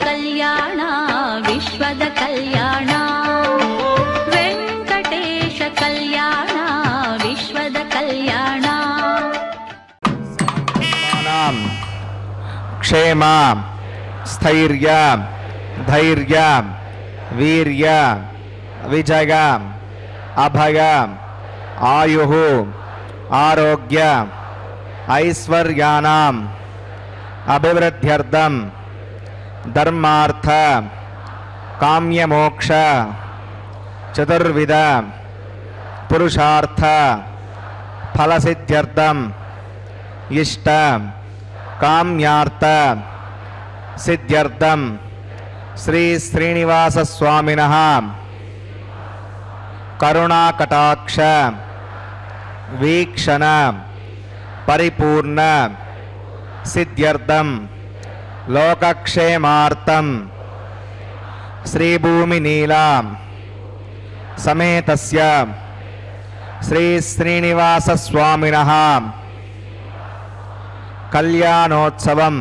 ಕಲ್ಯಾಣ ವಿಶ್ವದ ಕಲ್ಯಾಣ ವೆಂಕಟೇಶ ಕಲ್ಯಾಣ ವಿಶ್ವದ ಕಲ್ಯಾಣ ಕ್ಷೇಮ ಸ್ಥೈರ್ಯ ಧೈರ್ಯ ವೀರ್ಯ ವಿಜಯ ಅಭಯ ಆಯು ಆರೋಗ್ಯ ಐಶ್ವರ್ಯಾನಾಂ ಅಭಿವೃದ್ಧ್ಯರ್ಥಂ ಧರ್ಮಾರ್ಥ ಕಾಮ್ಯಮೋಕ್ಷ ಚತುರ್ವಿಧ ಪುರುಷಾರ್ಥ ಫಲಸಿದ್ಧ್ಯರ್ಥಂ ಇಷ್ಟ ಕಾಮ್ಯಾರ್ಥ ಸಿದ್ಧ್ಯರ್ಥಂ ಶ್ರೀ ಶ್ರೀನಿವಾಸ ಸ್ವಾಮಿನಃ ಕರುಣಾಕಟಾಕ್ಷ ವೀಕ್ಷಣ ಪರಿಪೂರ್ಣ ಸಿದ್ಧ್ಯರ್ಥಂ ಲೋಕಕ್ಷೇಮಾರ್ಥಂ ಶ್ರೀಭೂಮಿ ನೀಲಾ ಸಮೇತಸ್ಯ ಶ್ರೀ ಶ್ರೀನಿವಾಸ ಸ್ವಾಮಿನಃ ಕಲ್ಯಾಣೋತ್ಸವಂ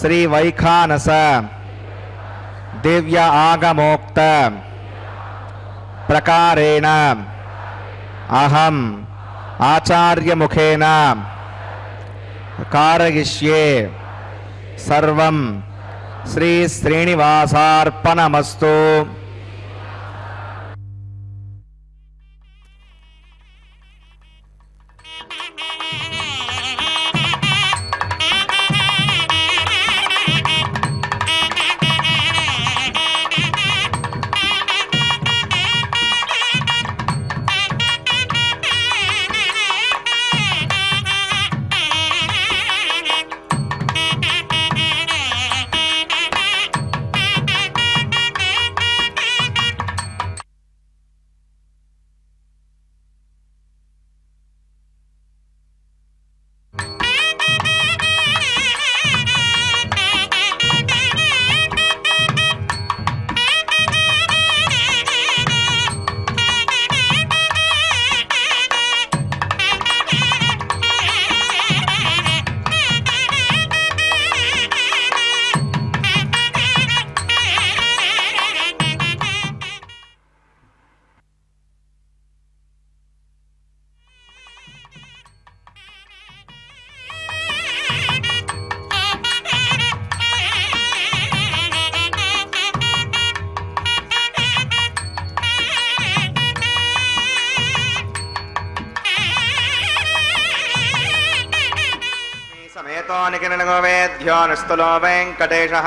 ಶ್ರೀ ವೈಖಾನಸ ದಿವ್ಯ ಆಗಮೋಕ್ತ ಪ್ರಕಾರೇಣ ಅಹಂ ಆಚಾರ್ಯ ಮುಖೇನ ಕಾರಯಿಷ್ಯೆ ಸರ್ವಂ ಶ್ರೀ ಶ್ರೀನಿವಾಸಾರ್ಪಣಮಸ್ತು. निखिलगोवेद्यो निस्तुलो वेङ्कटेशः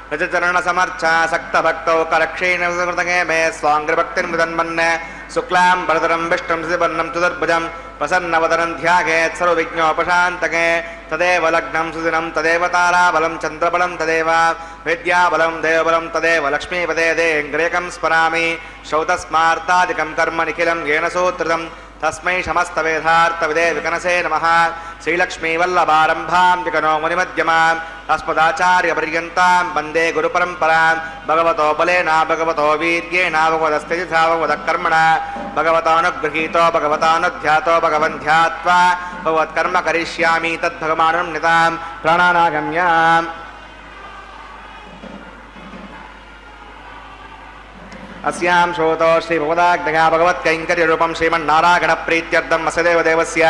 निजचरणसमर्चासक्तभक्तौ करक्षीणमृतगे मे स्वाङ्घ्रिभक्तिर्मृदन्मन्ये शुक्लां वरदरं विष्णुं शशिवर्णं चतुर्भुजं प्रसन्नवदनं ध्यायेत् सर्वविघ्नोपशान्तके तदेव लग्नं सुदिनं तदेव ताराबलं चन्द्रबलं तदेव विद्याबलं देवबलं तदेव लक्ष्मीपदे देङ्ग्रेकं स्मरामि श्रौतस्मार्तादिकं कर्म निखिलं येन सूत्रितं तस्मै समस्तवेदार्थविदे विकनसे नमः. श्रीलक्ष्मीवल्लभारम्भां विकनो मुनिमध्यमाम् अस्मदाचार्यपर्यन्तां वन्दे गुरुपरम्परां. भगवतो बलेन भगवतो वीर्येण भगवदस्तेजसा भगवदकर्मणा भगवतानुगृहीतो भगवतानुध्यातो भगवन् ध्यात्वा भगवत्कर्म करिष्यामि तद्भगवानुन्नितां प्राणानागम्याम्. अस्यां श्रोतो श्री भगवदाज्ञया भगवत्कैङ्कर्यरूपं श्रीमन्नारायणप्रीत्यर्थं वसुदेव देवस्य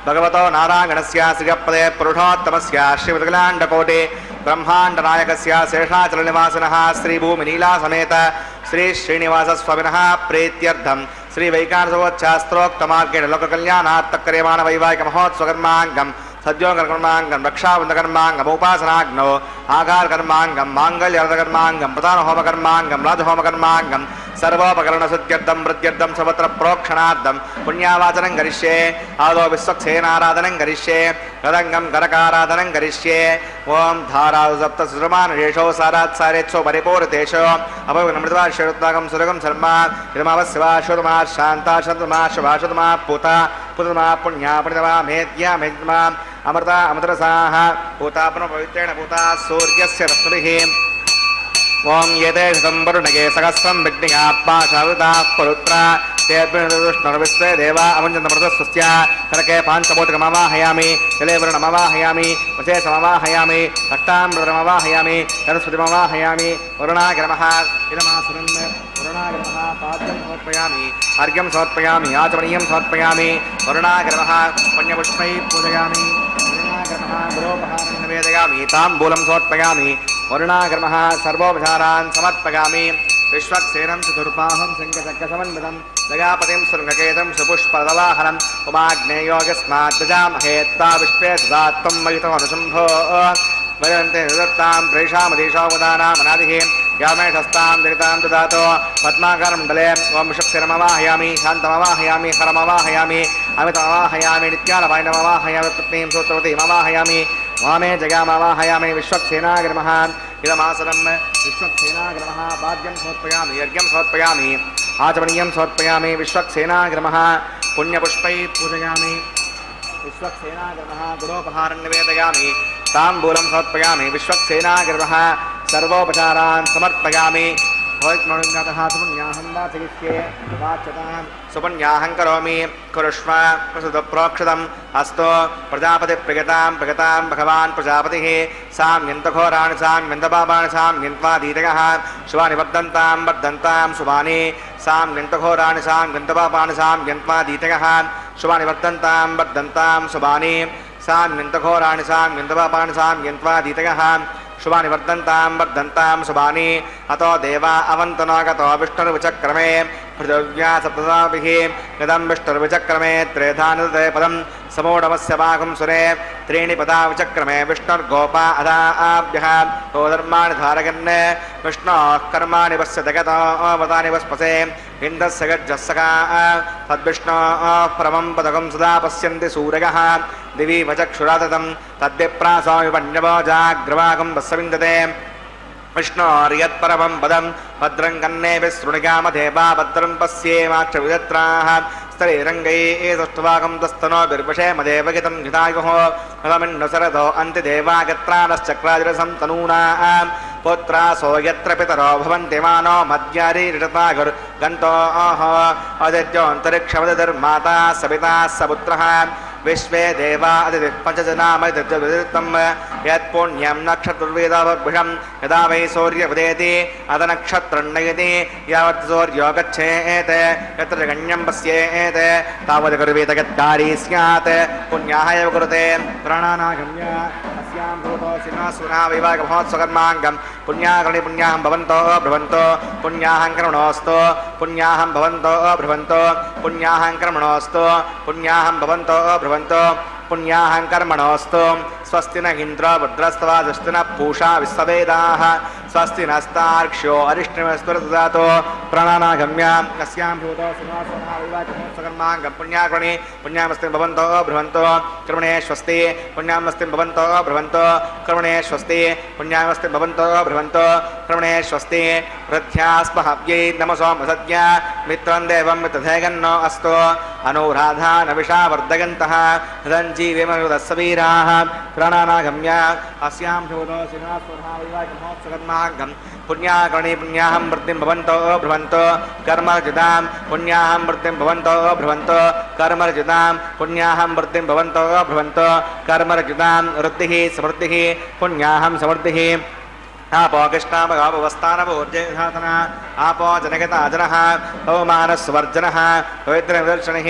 भगवतो नारायणस्य श्रियपदे पुरुषोत्तमस्य श्रीमद्गलाण्डकोटि ब्रह्माण्डनायकस्य शेषाचलनिवासिनः श्रीभूमिनीलासमेत श्री श्रीनिवासस्वामिनः प्रीत्यर्थं श्री वैकानसोच्चास्त्रोक्तमार्गेण लोककल्याणार्थक्रियमाण वैवाहिकमहोत्सवकर्माङ्गं सद्योकर्माङ्गं रक्षाबन्धकर्माङ्गम् उपासनाग्नौ आगारकर्माङ्गं माङ्गल्यर्धकर्माङ्गं प्रधानहोमकर्माङ्गं राजहोमकर्माङ्गं सर्वोपकरणशुद्ध्यर्थं वृद्ध्यर्थं सर्वत्र प्रोक्षणार्थं पुण्यावाचनं करिष्ये. आदौ विश्वक्सेनाराधनं करिष्ये. हृदङ्गं गरकाराधनं करिष्ये. ओं धारासु सप्तसुरमानुशेषो सारात् सारेत्सो परिपूरितेषु अपविघ्नमृत्वा श्रीरुद्रागं सुरगं शर्मा हिमावस्यवा शुरुमा शान्ता शतमा शुभा शुतमा पूता पुतमा पुण्या पुण्यमा मेद्या मेद्मा अमृता अमृतरसाः पूता पुनः पवित्रेण पूता सूर्यस्य रश्मिभिः. ओं येते शतं वरुणगे सहस्रं विघ्निकाः पाशावृताः परुत्रा तेऽद्विष्णुर्विश्वे देवा अमुञ्जन्तमृतस्वस्य करके पाञ्चभूतकमवाहयामि जलेवरणमवाहयामि वशेषमवाहयामि रक्ताम्बरमवाहयामि सरस्वतीमवाहयामि वरुणाग्रमः इदमासनम् वरुणाग्रमः पाद्यं समर्पयामि अर्घ्यं समर्पयामि आचमनीयं समर्पयामि वरुणाग्रमः पुण्यपुष्पैः पूजयामि वरुणाग्रमः गुरोपहारं निवेदयामि ताम्बूलं समर्पयामि वरुणाग्रमः सर्वोपचारान् समर्पयामि विश्वक्सेनं चतुर्बाहुं शङ्खचक्रसमन्वितं जगापतिं शृङ्गकेतं सुपुष्पदवाहनम् उमाग्नेयोगस्मात् दजामहे त्वा विश्वे सदा त्वं मयितमनुशम्भो वदन्ते सुदत्तां प्रेषामधीशोपदानामनादिः यामेशस्तां जगतां ददातो पद्माकारमण्डले ओं विषक्सेनमवाहयामि शान्तमवाहयामि हरमवाहयामि अमितमवाहयामि नित्यालवायनमवाहयामि पत्नीं सूत्रवतीमवाहयामि वामे जगामवाहयामि विश्वक्सेनाग्रमः इदमासनं विश्वक्सेनाग्रमः पाद्यं समर्पयामि यज्ञं समर्पयामि आचमनीयं समर्पयामि विश्वक्सेनाग्रमः पुण्यपुष्पैः पूजयामि विश्वक्सेनाग्रमः गुरोपहारं निवेदयामि ताम्बूलं समर्पयामि विश्वक्सेनाग्रमः सर्वोपचारान् समर्पयामि भवत्मनुज्ञातः सुपुण्याहं वाचयिष्ये वाच्यतां सुपुण्याहं करोमि कुरुष्व प्रसुतप्रोक्षतम् अस्तु प्रजापतिप्रियतां प्रगतां भगवान् प्रजापतिः साम्यन्तघोराणि साम्यन्तपापाणि साम्यन्त्वादीतयः शुभानि वर्धन्तां शुभानि साम्यन्तघोराणि साम्यन्तपापाणि साम्यन्त्वादीतयः शुभानि वर्धन्तां शुभानि साम्यन्तघोराणि साम्यन्तपापाणि साम्यन्त्वादीतयः शुभानि वर्धन्तां शुभानि अतो देवा अवन्तनागतो विष्णुर्विचक्रमे पृथिव्या सप्तदाभिः गतं विष्णुर्विचक्रमे त्रेधानुदे पदं समोढमस्य भागं सुरे त्रीणि पदा विचक्रमे विष्णुर्गोपा अदाभ्यः गोधर्माणि धारयन् विष्णोः कर्माणि पश्य जगतावतानि वस्पसे इन्द्रस्य गज्जस्सखा तद्विष्णोः परमं पदकं सदा पश्यन्ति सूरयः दिवि वचक्षुराततं तद्विप्रासामि पण्यवो जाग्रवागं वत्सविन्दते विष्णोर्यत्परमं पदं भद्रं कन्नेभिः शृणुयामदेवा भद्रं पश्येमाक्षविदत्राः स्तरैरङ्गैः सुष्ठुवागं तस्तनोभिर्विषेमदेवगितं हितायुः फलमिन्नुसरथो अन्तिदेवागत्रानश्चक्राजिरसं तनूनां पुत्रासो यत्र पितरो भवन्ति मानो मद्यारीरिटतागुर्गन्तोः अदित्योऽन्तरिक्षमदिर्माता सविता सपुत्रः विश्वे देवा पञ्चजनामृतं यत्पुण्यं नक्षत्रवेदाभिषं यदा वै सूर्यवदेति अदनक्षत्रन्नयति यावत् सूर्यो गच्छेत् यत्र गण्यं पश्येत् तावत् कुर्वीत यत्कारी स्यात् पुण्याः एव कुरुते प्राणानागम्य अस्यां भूतोऽसिनासुना विवाहमहोत्सवकर्माङ्गं पुण्याकर्णि पुण्याहं भवन्तो भ्रुवन्तो पुण्याहं कर्मणोऽस्तु पुण्याहं भवन्तो भ्रुवन्तो पुण्याहं कर्मणोऽस्तु पुण्याहं भवन्तो भ्रुवन्तो पुण्याहं कर्मणोऽस्तु स्वस्ति न इन्द्रो भद्रस्तवा दृष्टि न पूषा विश्ववेदाः स्वस्ति नस्तार्क्ष्यो अरिष्टमस्तु ददातो प्राणानागम्य अस्यां भूतो सुनासुनाविवाहमहोत्सवकर्माङ्गं पुण्याकर्णि पुण्यामस्ति भवन्तो भ्रुवन्तो कर्मणे स्वस्ति पुण्यामस्ति भवन्तो भ्रुवन्तो कर्मणे स्वस्ति पुण्यामस्ति भवन्तो भ्रुवन्तो कर्मणे स्वस्ति प्रध्यास्महव्यै नमसो मसद्य मित्रं देवं मित्रधेगन्नो अस्तु अनुराधा नविषा वर्धयन्तः रञ्जीविमरुदस्सवीराः प्राणानागम्य अस्यां भूतो सुनासुनाविवाहमहोत्सवकर्माङ्गं पुण्याकर्णि पुण्याहं वृद्धिं भवन्तो भ्रुवन्तो कर्मर्जितां पुण्याहं वृद्धिं भवन्तो भ्रुवन्तो कर्मर्जितां पुण्याहं वृद्धिं भवन्तो भ्रुवन्तो कर्मर्जितां वृद्धिः समृद्धिः पुण्याहं समृद्धिः आपो कृष्णामगापवस्थानभोर्जयधातना आपो जनगता जनः पवमानस्वर्जनः पवित्रविदर्शनिः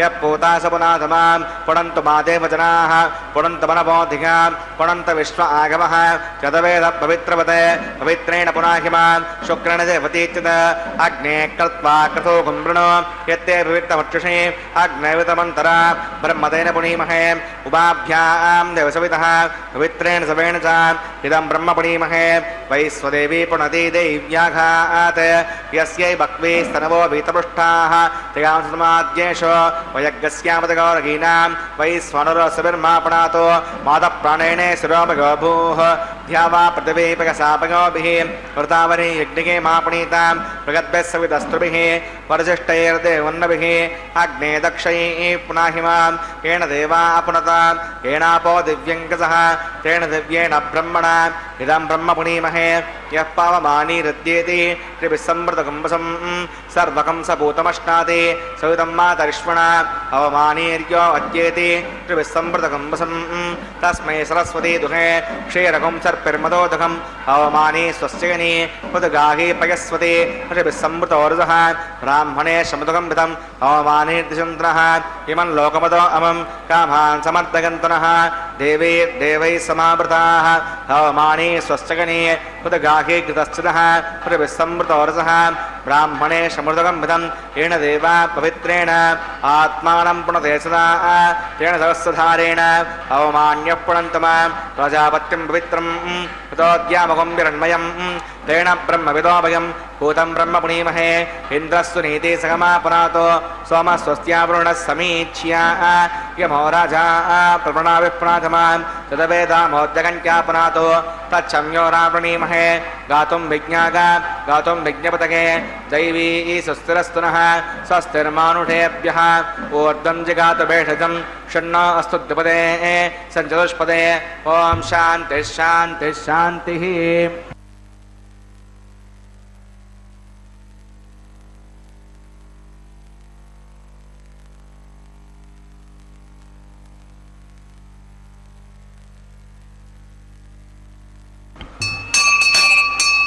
यः पूता सपुनाथमां पुणन्तु मादेव जनाः पुणन्तु मनबोधिकां पुणन्त विश्व आगमः चतवेद पवित्रवते पवित्रेण पुनाहिमां शुक्रेण देवतीच्युत अग्ने कृत्वा क्रतो गुम्बृणो यत्ते पवित्रमक्षुषे अग्नैवितमन्तरा ब्रह्मतेन पुनीमहे उभाभ्यां देवसवितः पवित्रेण सवेण च इदं ब्रह्म पुनीमहे वैश्वदेवी पुनति दैव्याघात् यस्यै बक्वे स्तनवो वीतपृष्ठाः तयां समाद्येषु वयज्ञस्यामतगौरगीनां वैश्वनरसविर्मापणातो मातप्राणेने शिरोमगभूः ध्यावा पृथिवीपकसापयोभिः वृतावरी यज्ञिके मापुनीतां मृगद्भिः सविदस्त्रुभिः परिशिष्टैर्देवन्नभिः अग्ने दक्षैः पुनाहिमां येन देवा पुनतां येनापो दिव्यङ्कसः तेन दिव्येन ब्रह्मणा इदं ब्रह्म पुनीमहे यः पावमानीरुद्येति त्रिभिस्संवृतकुम्भसं सर्वकंसभूतमश्नाति सवितं मातरिष्मणा अवमानीर्यो अद्येति त्रिभिस्संवृतकुम्भसं तस्मै सरस्वती दुहे क्षीरकं सर्पिर्मदोदकम् अवमानी स्वस्यगनी उदगाही पयस्वती त्रिभिस्संवृतोरुदः ब्राह्मणे शमुदकं विधम् अवमानीर्दिशन्त्रः इमं लोकमदो अमं कामान् समर्दगन्तनः देवैः समावृताः अवमानी स्वस्यगनी उदगाही कृतश्चिदः त्रिभिस्संवृतोरुदः ब्राह्मणे शमुदकं विधम् येन देवा पवित्रेण आत्मानं पुनते सदा तेन सहस्रधारेण अवमान्यः पुनन्तमां प्रजापत्यं पवित्रं ततोद्यामकं विरण्मयं तेन ब्रह्मविदोभयं भूतं ब्रह्म पुनीमहे इन्द्रस्तु नीति सगमापनातो सोमस्वस्त्यावरुणः समीच्या यमो राजा प्रवृणा विप्राथमां तदवेदामोद्यगञ्चापनातो तच्छम्यो रावृणीमहे गातुं विज्ञागा गातुं विज्ञपतके दैवी सुस्थिरस्तु नः स्वस्तिर्मानुषेभ्यः ऊर्ध्वं जिगातु भेषजं षण्णो अस्तु द्विपदे सञ्चतुष्पदे ॐ शान्तिः शान्तिः शान्तिः।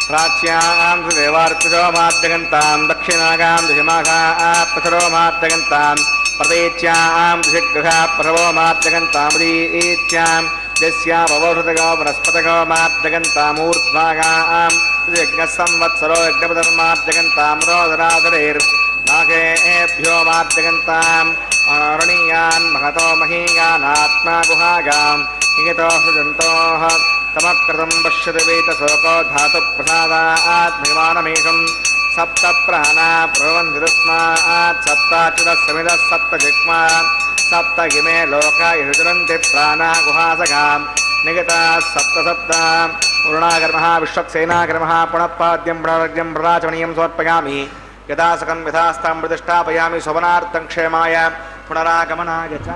प्राच्यां देवार्चो माद्यगन्तां दक्षिणागां दिशमाघाप्रथरो माद्यगन्तां प्रतीच्यां दिशिग्रहा प्रभवो माद्यगन्तामुदीच्यां यस्यावोषधगो वनस्पतगो माद्यगन्तामूर्ध्वागां यज्ञसंवत्सरो यज्ञपदर्माद्यगन्तां रोदराधरेर्नागेभ्यो माद्यगन्ताम् अरणीयान् महतो महीयानात्मा गुहागां नियतो सृजन्तोः तमकृतं पश्यति वेतशोको धातुप्रसादात् भगवानमेषं सप्त प्राणा प्रभवन्ति तस्मात् सप्ताच्युतस्समितः सप्तजिह्वा सप्त इमे लोका युजरन्ति प्राणा गुहासगां निगताः सप्त सप्त पूर्णाकर्मः विश्वक्सेनाकर्मः पुनः पाद्यं पुनरर्घ्यं प्रराचमणीयं समर्पयामि यथा सकं यथास्तां प्रतिष्ठापयामि शोभनार्थं क्षेमाय पुनरागमनाय च।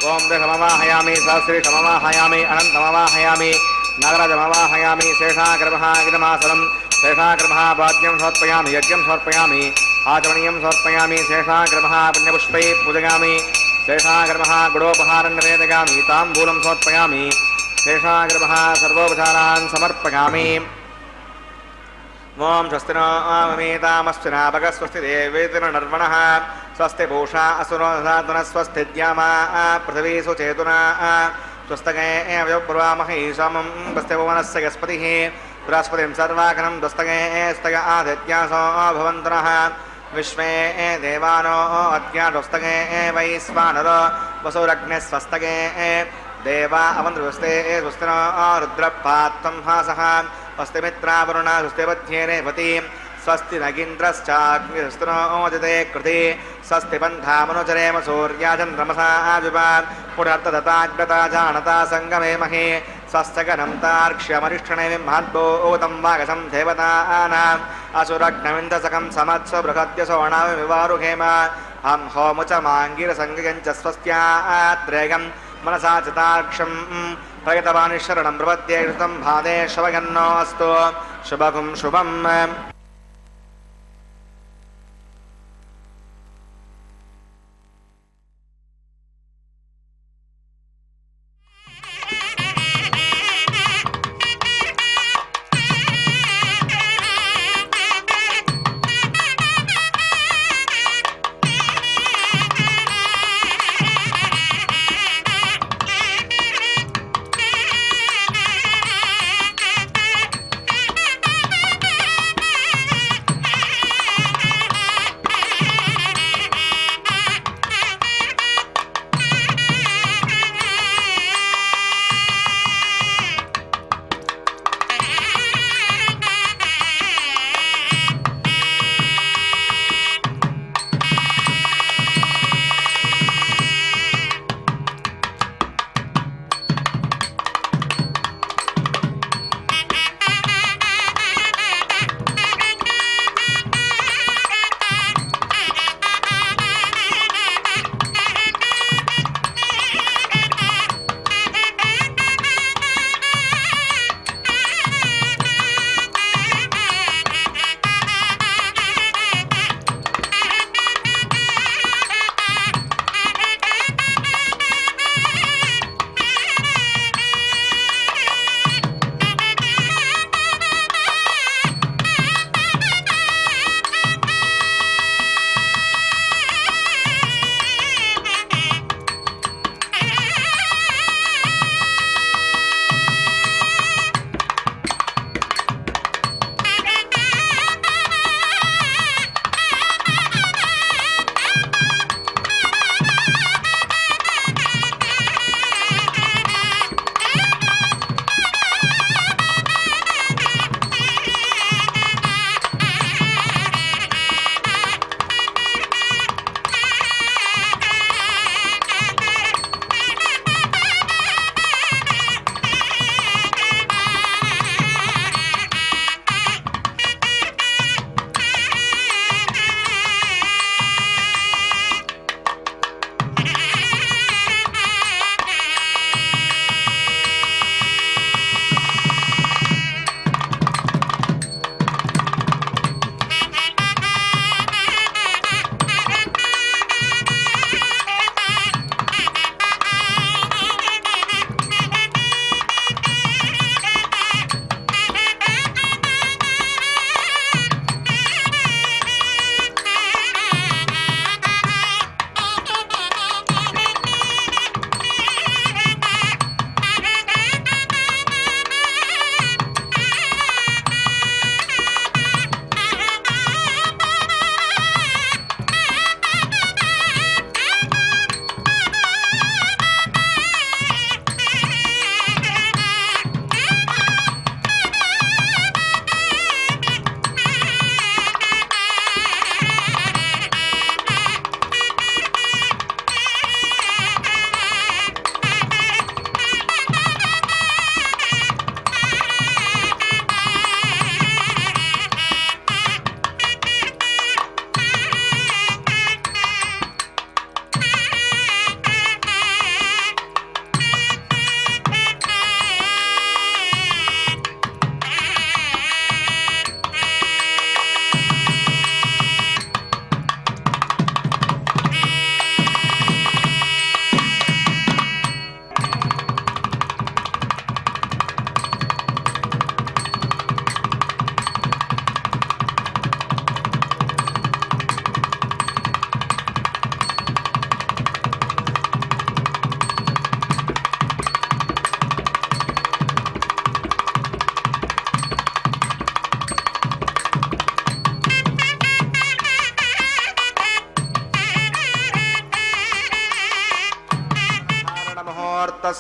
ఓం దశమవాహయామి సహస్రీషమవాహయామి అనంతమవాహయామి నాగరాజమవాహయామి శేషాగ్రమహాగిరమాసనం శేషాగ్రమహాపాద్యం సమర్పయామి యజ్ఞం సమర్పయామి ఆచమనీయం సమర్పయామి శేషాగ్రమః పుణ్యపుష్పై పూజయామి శేషాగ్రమః గుడోపహారం నివేదయామి తాంబూలం సమర్పయామి శేషాగ్రమః సర్వోపచారాన్ సమర్పయామి ఓం స్వస్తి నో మమేతామస్తి నాభగ స్వస్తి దేవేతిన నర్వణః స్వస్తి భూషా అసురో సాధన స్వస్తి ద్యామా పృథివీ సుచేతునా స్వస్తగే వ్యోబ్రవామహై సమం స్వస్తి భువనస్య యస్పతిః బృహస్పతిం సర్వాకరం దుస్తగే స్తగ ఆదిత్యాసో భవంతునః విశ్వే దేవానో అద్యాస్తగే వైశ్వానరో వసురగ్నే స్వస్తగే దేవా అవంద్రుస్తే స్వస్తినో రుద్రపాత్వం హాసః స్వస్తి మిత్రావరుణ స్వస్తి పథ్యేరేవతి స్వస్తి నగీంద్రశ్చాగ్నిస్తనోదితే కృతి స్వస్తి బంధామనుచరేమ సూర్యాచంద్రమసా వివా పునర్తదతాగ్రతా జానతా సంగమేమహే స్వస్తగనం తార్క్ష్యమరిష్ఠణే మహద్భూతం వాగసం దేవతానాం అసురగ్నవిందసకం సమత్స్వ బృహద్యసోణావివారుహేమ హం హోముచమాంగిరసంగయం చ స్వస్త్యాత్రేయం మనసా చతాక్షం ప్రగతవానిశరణం ప్రపద్యే కృతం భాదే శవగన్నోऽस्तु శుభం శుభం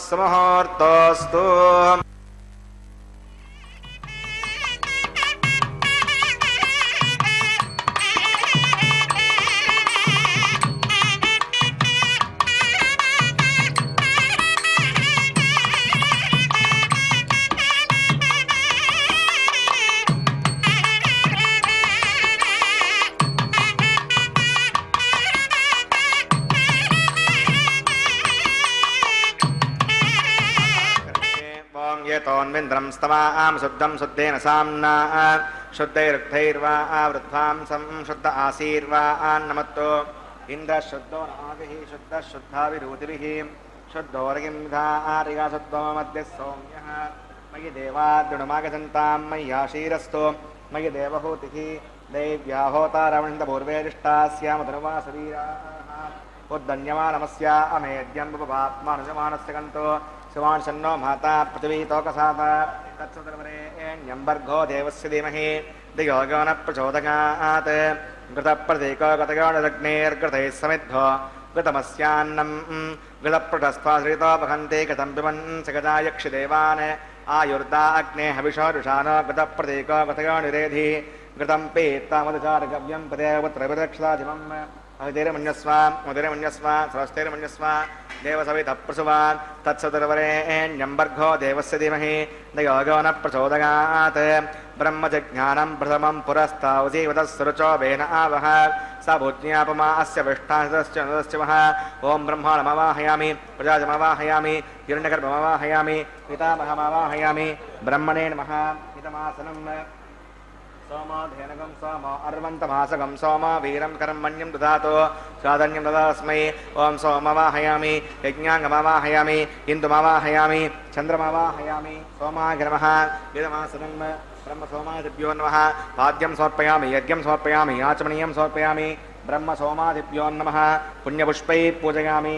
सुमुहूर्तोऽस्तु येतोन्विन्द्रं स्तमां शुद्धं शुद्धेन साम्ना शुद्धैरुक्थैर्वा वृद्धांसं शुद्ध आसीर्वा नमत्तो इन्द्रः शुद्धो नाभिः शुद्धः शुद्धाभिरूतिभिः शुद्धोर्गिं धारिया शुद्धो मध्यः सौम्यः मयि देवाद्युणमागसन्तां मय्याशीरस्तो मयि देवहूतिः दैव्या होतारवृन्दपूर्वेरिष्टास्यामधनुवा शरीराः उद्दन्यमानमस्या अमेद्यं बपात्मानुजमानस्य कन्तो शिवांशन्नो माता पृथिवीतोकसाद तत्सुतर्वरेण्यम्बर्गो देवस्य धीमहि धियो यो न प्रचोदयात् घृतप्रतीको गतयोनिरग्नेर्घृतैः समिद्धो घृतमस्यान्नं घृतप्रटस्त्वाश्रितो वहन्ति घृतं पिबन् सगजा यक्षिदेवान् आयुर्दा अग्ने हविषो रुषानो घृतप्रतीको गतयोनिरेधि घृतं पीत्तामधुचारगव्यं पदेवत्रविदक्षिताजिमम् अहितिर्मन्यस्व सरस्तेर्मन्यस्व देवसवितः प्रसुवान् तत्सदुर्वरेण्यम्बर्गो देवस्य धीमहि धियो यो न प्रचोदयात् ब्रह्मजज्ञानं प्रथमं पुरस्तावजीवतः सुरुचो वेन आवह स भूज्ञापमा अस्य विष्ठास्य नदस्य वः ॐ ब्रह्माणमवाहयामि प्रजाजमवाहयामि हिरण्यगर्भमवाहयामि पितामहमवाहयामि ब्रह्मणे नमः इदमासनं सोमाधेनगं सोम अर्वन्तमासगं सोम वीरं कर्मण्यं ददातु साधन्यं ददास्मै ॐ सोमवाहयामि यज्ञाङ्गमवाहयामि इन्दुमवाहयामि चन्द्रमवाहयामि सोमाग्रमः इदमासनं ब्रह्मसोमादिभ्यो नमः पाद्यं समर्पयामि यज्ञं समर्पयामि आचमनीयं समर्पयामि ब्रह्मसोमादिभ्यो नमः पुण्यपुष्पैः पूजयामि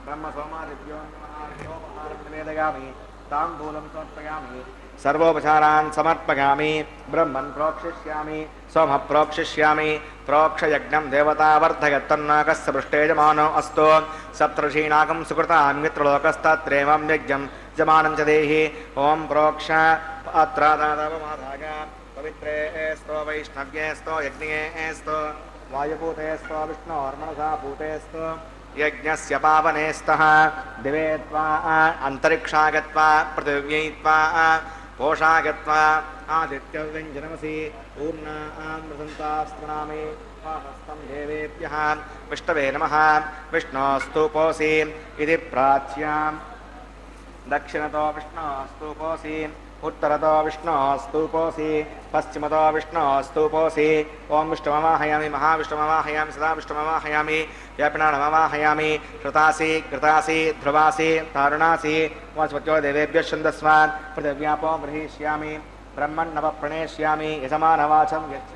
ब्रह्मसोमादिभ्यो नमः सोमहारं निवेदयामि ताम्बूलं समर्पयामि सर्वोपचारान् समर्पयामि ब्रह्मन् प्रोक्षिष्यामि सोमः प्रोक्षिष्यामि प्रोक्षयज्ञं देवतावर्धयत्तन्नाकस्य पृष्ठेजमानो अस्तु सप्तर्षीणाकं सुकृतां मित्रलोकस्तत्रेवं यज्ञं जमानं च देहि ॐ प्रोक्ष अत्रादावमाधाय पवित्रे स्तो वैष्णव्ये स्तो यज्ञे स्तो वायुपूते स्तो विष्णोर्मनसा पूते स्तो यज्ञस्य पावने स्तः दिवे त्वा अन्तरिक्षा गत्वा पृथिव्यै त्वा पोषा गत्वा आदित्यव्यञ्जनमसि पूर्णामृतन्तास्त्रणामि हस्तं देवेभ्यः विष्णवे नमः विष्णोस्तुपोऽसि इति प्राच्यां दक्षिणतो विष्णोस्तुपोऽसि उत्तरतो विष्णोस्तुपोऽसि पश्चिमतो विष्णोस्तुपोऽसि ॐ विष्णुमवाहयामि महाविष्णुमवाहयामि सदा विष्णुमवाहयामि व्यापिनामवाहयामि श्रुतासि कृतासि ध्रुवासि तारुणासि वस्वत्यो देवेभ्यः छन्दस्व पृथिव्यापो गृहीष्यामि ब्रह्मन्नवप्रणेष्यामि यजमानवाचं यच्छ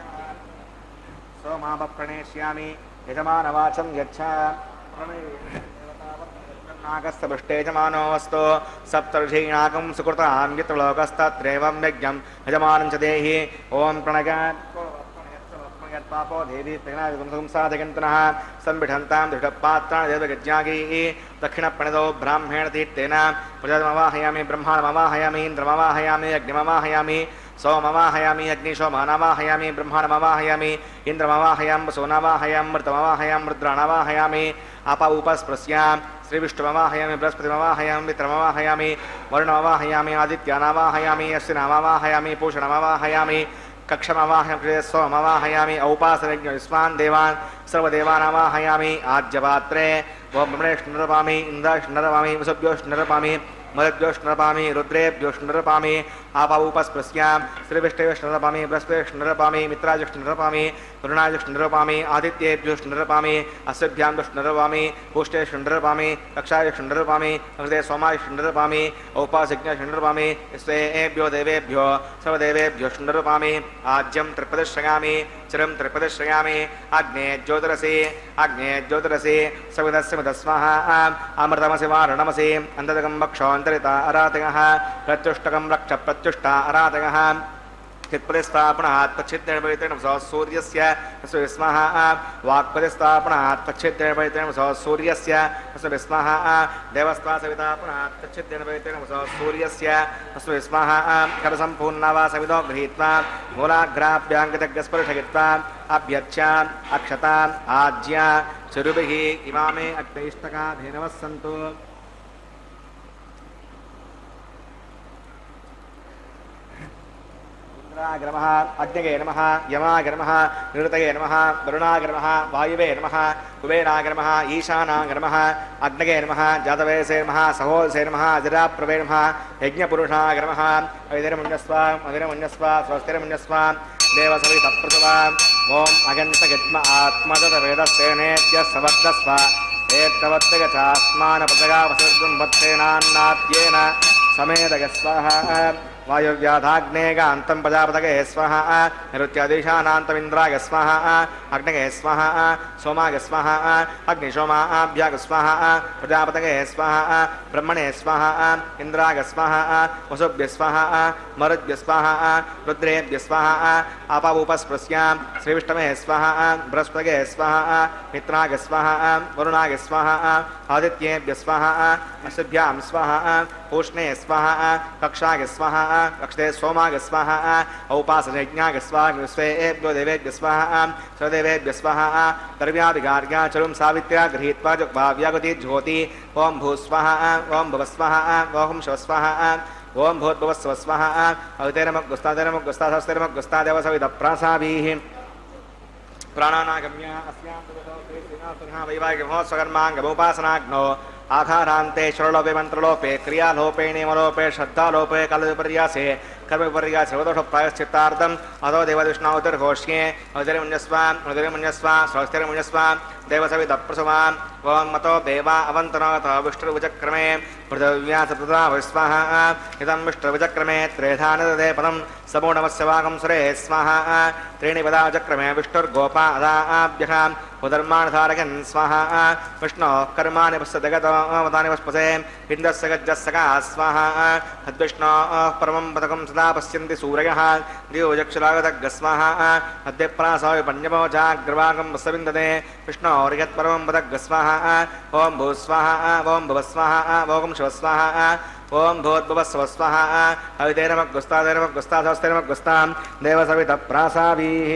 सोमावप्रणेष्यामि यजमानवाचं यच्छ नागस्य पृष्ठेजमानोऽस्तु सप्तर्षीणाकं सुकृतां यत्रलोकस्तत्रेवं यज्ञं यजमानं च देहि ॐ प्रणगत्पापो देवी साधयन्तनः संबिठन्तां दृढपात्राणि देवयज्ञागैः दक्षिणप्रणदो ब्राह्मेण तीर्थेन प्रजामवाहयामि ब्रह्माणमवाहयामि इन्द्रमवाहयामि अग्निमवाहयामि सोमवाहयामि अग्निशोमानवाहयामि ब्रह्माणमवाहयामि इन्द्रमवाहयां वसुनवाहयां मृतमवाहयां रुद्राणवाहयामि अपा उपस्पृश्यां श्रीविष्णुमवाहयामि बृहस्पतिमवाहयामि मित्रमवाहयामि वरुणमवाहयामि आदित्यानावाहयामि अश्विनामवाहयामि पूषणमवाहयामि कक्षमवाहयामि सोमवाहयामि औपासनज्ञस्वान् देवान् सर्वदेवानावाहयामि आज्यपात्रे ओं ब्रह्मणेष्णरपामि इन्द्राष्णरपामि वसुभ्योष्णरपामि मरुद्योष्णरपामि रुद्रेभ्योष्णरपामि आपावुपस्पृश्यां श्रीविष्णुष्णरपामि बृहस्पतिष्णरपामि मित्राजुष्णरपामि वरुणाजुष्णरपामि आदित्येभ्योष्णरपामि अश्वभ्यां दुष्णरपामि पुष्टेष्णरपामि कक्षायुष्णरपामि हृदय सोमायुष्णरपामि औपासज्ञष्णरपामि स्वेभ्यो देवेभ्यो सर्वदेवेभ्योष्णरपामि आज्यं त्रिपदश्रयामि चिरं त्रिपदश्रयामि अग्ने ज्योतिरसि सविदस्मिदस्वाहा अमृतमसि वारणमसि अन्तरकं वक्षोऽन्तरिता अरातकः प्रत्युष्टकं रक्ष प्रत्युष्टा अरातकः चित्परिस्थापनात् पच्छिद्रेण पवित्रेण वसः सूर्यस्य तस्य विस्मः वाक्परिस्थापनात् पच्छिद्रेण पवित्रेण वसः सूर्यस्य तस्य विस्मः देवस्तासवितापनात् पच्छिद्रेण पवित्रेण वसः सूर्यस्य तस्य विस्मः करसम्पूर्णा वा सवितो गृहीत्वा मूलाग्राभ्याङ्गतज्ञस्पर्शयित्वा अभ्यर्च्या अक्षता आज्या चरुभिः इमामे अग्नैष्टका धेनवः सन्तु इंद्राय नमः अग्नये नमः यमाय नमः निरुतये नमः वरुणाय नमः वायुवे नमः कुबेराय नमः ईशानाय नमः अग्नये नमः जातवेसे नमः सहोदसे नमः अजराप्रवे नमः यज्ञपुरुषाय नमः अविधिर्मुञ्जस्व मधिर्मुञ्जस्व स्वस्तिर्मुञ्जस्व देवसवितप्रसवा ओम अगन्तगत्म आत्मदवेदस्तेनेत्य सवद्दस्व एत्तवद्दगचास्मानपदगावसर्गं वत्सेनान्नाद्येन समेदगस्वाहा वायुव्याधाग्नेगान्तं प्रजापतये स्वाहा निरुत्यादिशानान्तमिन्द्राय स्वाहा अग्नये स्वाहा सोमाय स्वाहा अग्निशोमाभ्याग स्वाहा प्रजापतये स्वाहा ब्रह्मणे स्वाहा इन्द्राय स्वाहा वसुभ्य स्वाहा मरुद्भ्य स्वाहा रुद्रेभ्य स्वाहा अपावुपस्पृश्यां श्रीविष्णवे स्वाहा बृहस्पतये स्वाहा मित्राय स्वाहा वरुणाय स्वाहा आदित्येभ्य स्वाहा अश्विभ्यां स्वाहा पूष्णे स्वाहा कक्षाय स्वाहा कक्षते सोमाय स्वाहा औपासनयज्ञाय स्वाहा विश्वेभ्यो देवेभ्य स्वाहा सर्वदेवेभ्य स्वाहा द्रव्यादिगार्ग्या चरुं सावित्र्या गृहीत्वा जुग्भाव्यागति ज्योति ओं भूस्वाहा ओं भवस्वाहा ओं शवस्वाहा ओं भूर्भुवस्व स्वाहा अवितेरमुग्गुस्तादेवसविदप्रासाभिः प्राणानागम्य अस्यां वैवाहिकमहोत्सकर्माङ्गमुपासनाग्नो आधारान्ते श्रलोपे मंत्रलोपे क्रियालोपे नियमलोपे श्रद्धालोपे कालविपर्यासे कर्मविपर्यासे सर्वदोष प्रायश्चित्तार्थम् अथो देवविष्णुतिर्घोष्ये अजरिमुञ्जस्वा स्वस्तिर्मुञ्जस्वा देवसविदप्रसवान् ओं मतो देवा अवन्तनाथ विष्णुर्विचक्रमे पृथिव्यासपृथा स्वाहा इदं विष्णुर्विचक्रमे त्रेधानदे पदं समूढमस्य वागं सुरे स्वाहा त्रीणि पदा चक्रमे विष्णुर्गोपा अदाभ्यः उदर्माणधारकन् स्वाहा विष्णोः कर्माणि पश्यतगतमतानि पश्पसे इन्द्रस्य गज्जस्सका स्वाहा तद्विष्णोः परमं पदकं सदा पश्यन्ति सूरयः दिवोजक्षुरागतग् स्वाहा अद्यप्रासाय पञ्चमोजाग्रवागं वसविन्दते विष्णोर्यत्परमं पदग् स्वाहा ओं भूस्वाहा ओं भवस्वाहा ओं शिवस्वाहा ओं भूर्भुवस्वस्वाहा अवितेरमग्गुस्तादेरमग्गुस्ताधस्तेरमग्गुस्तां देवसवितप्रासाभिः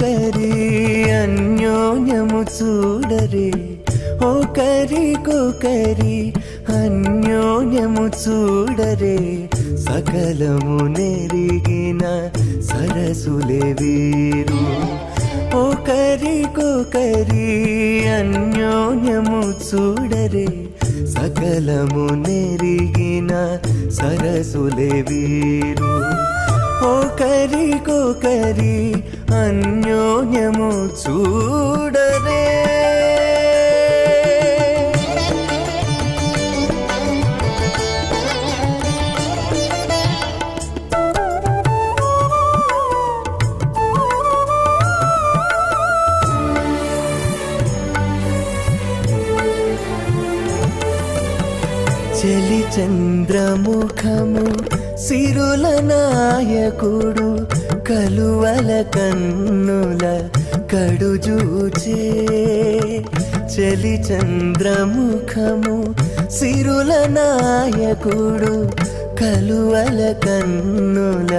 కరి అన్యోన్యము చూడరే ఓ కరి అన్యోన్యము చూడరే సకలము నెరిగిన సరసులే వీరు ఓ కరి అన్యోన్యము చూడరే సకలము నెరిగిన సరసులే వీరు ఓ కరి అన్యోన్యము చూడరే చలి చంద్రముఖము సిరుల నాయకుడు కలువల కన్నుల కడుజూచే చలి చంద్రముఖము సిరుల నాయకుడు కలువల కన్నుల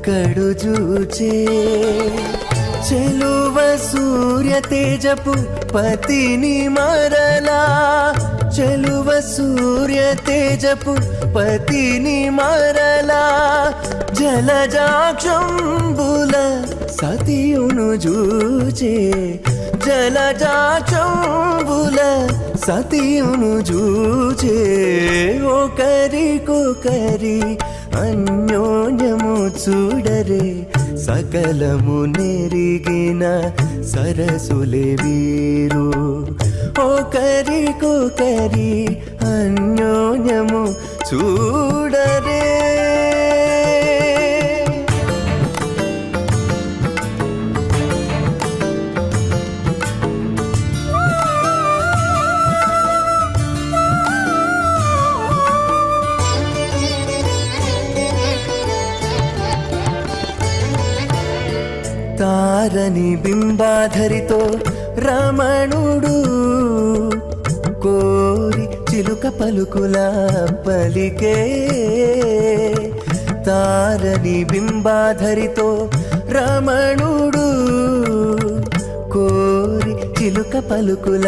కడుజూచే చెలువ సూర్య తేజపు పతిని మరలా చెలువ సూర్య తేజపు పతిని మరలా జలజాక్షంబుల సతియును జూచే జలజాక్షంబుల సతియును జూచే ఓ కరి అన్యోన్యము చూడరే సకలము నెరిగిన సరసులే వీరు ఓ కరి అన్యోన్యము చూడరే తారని బింబాధరితో రమణుడు కోరి చిలుక పలుకుల పలికే తారని బింబాధరితో రమణుడు కోరి చిలుక పలుకుల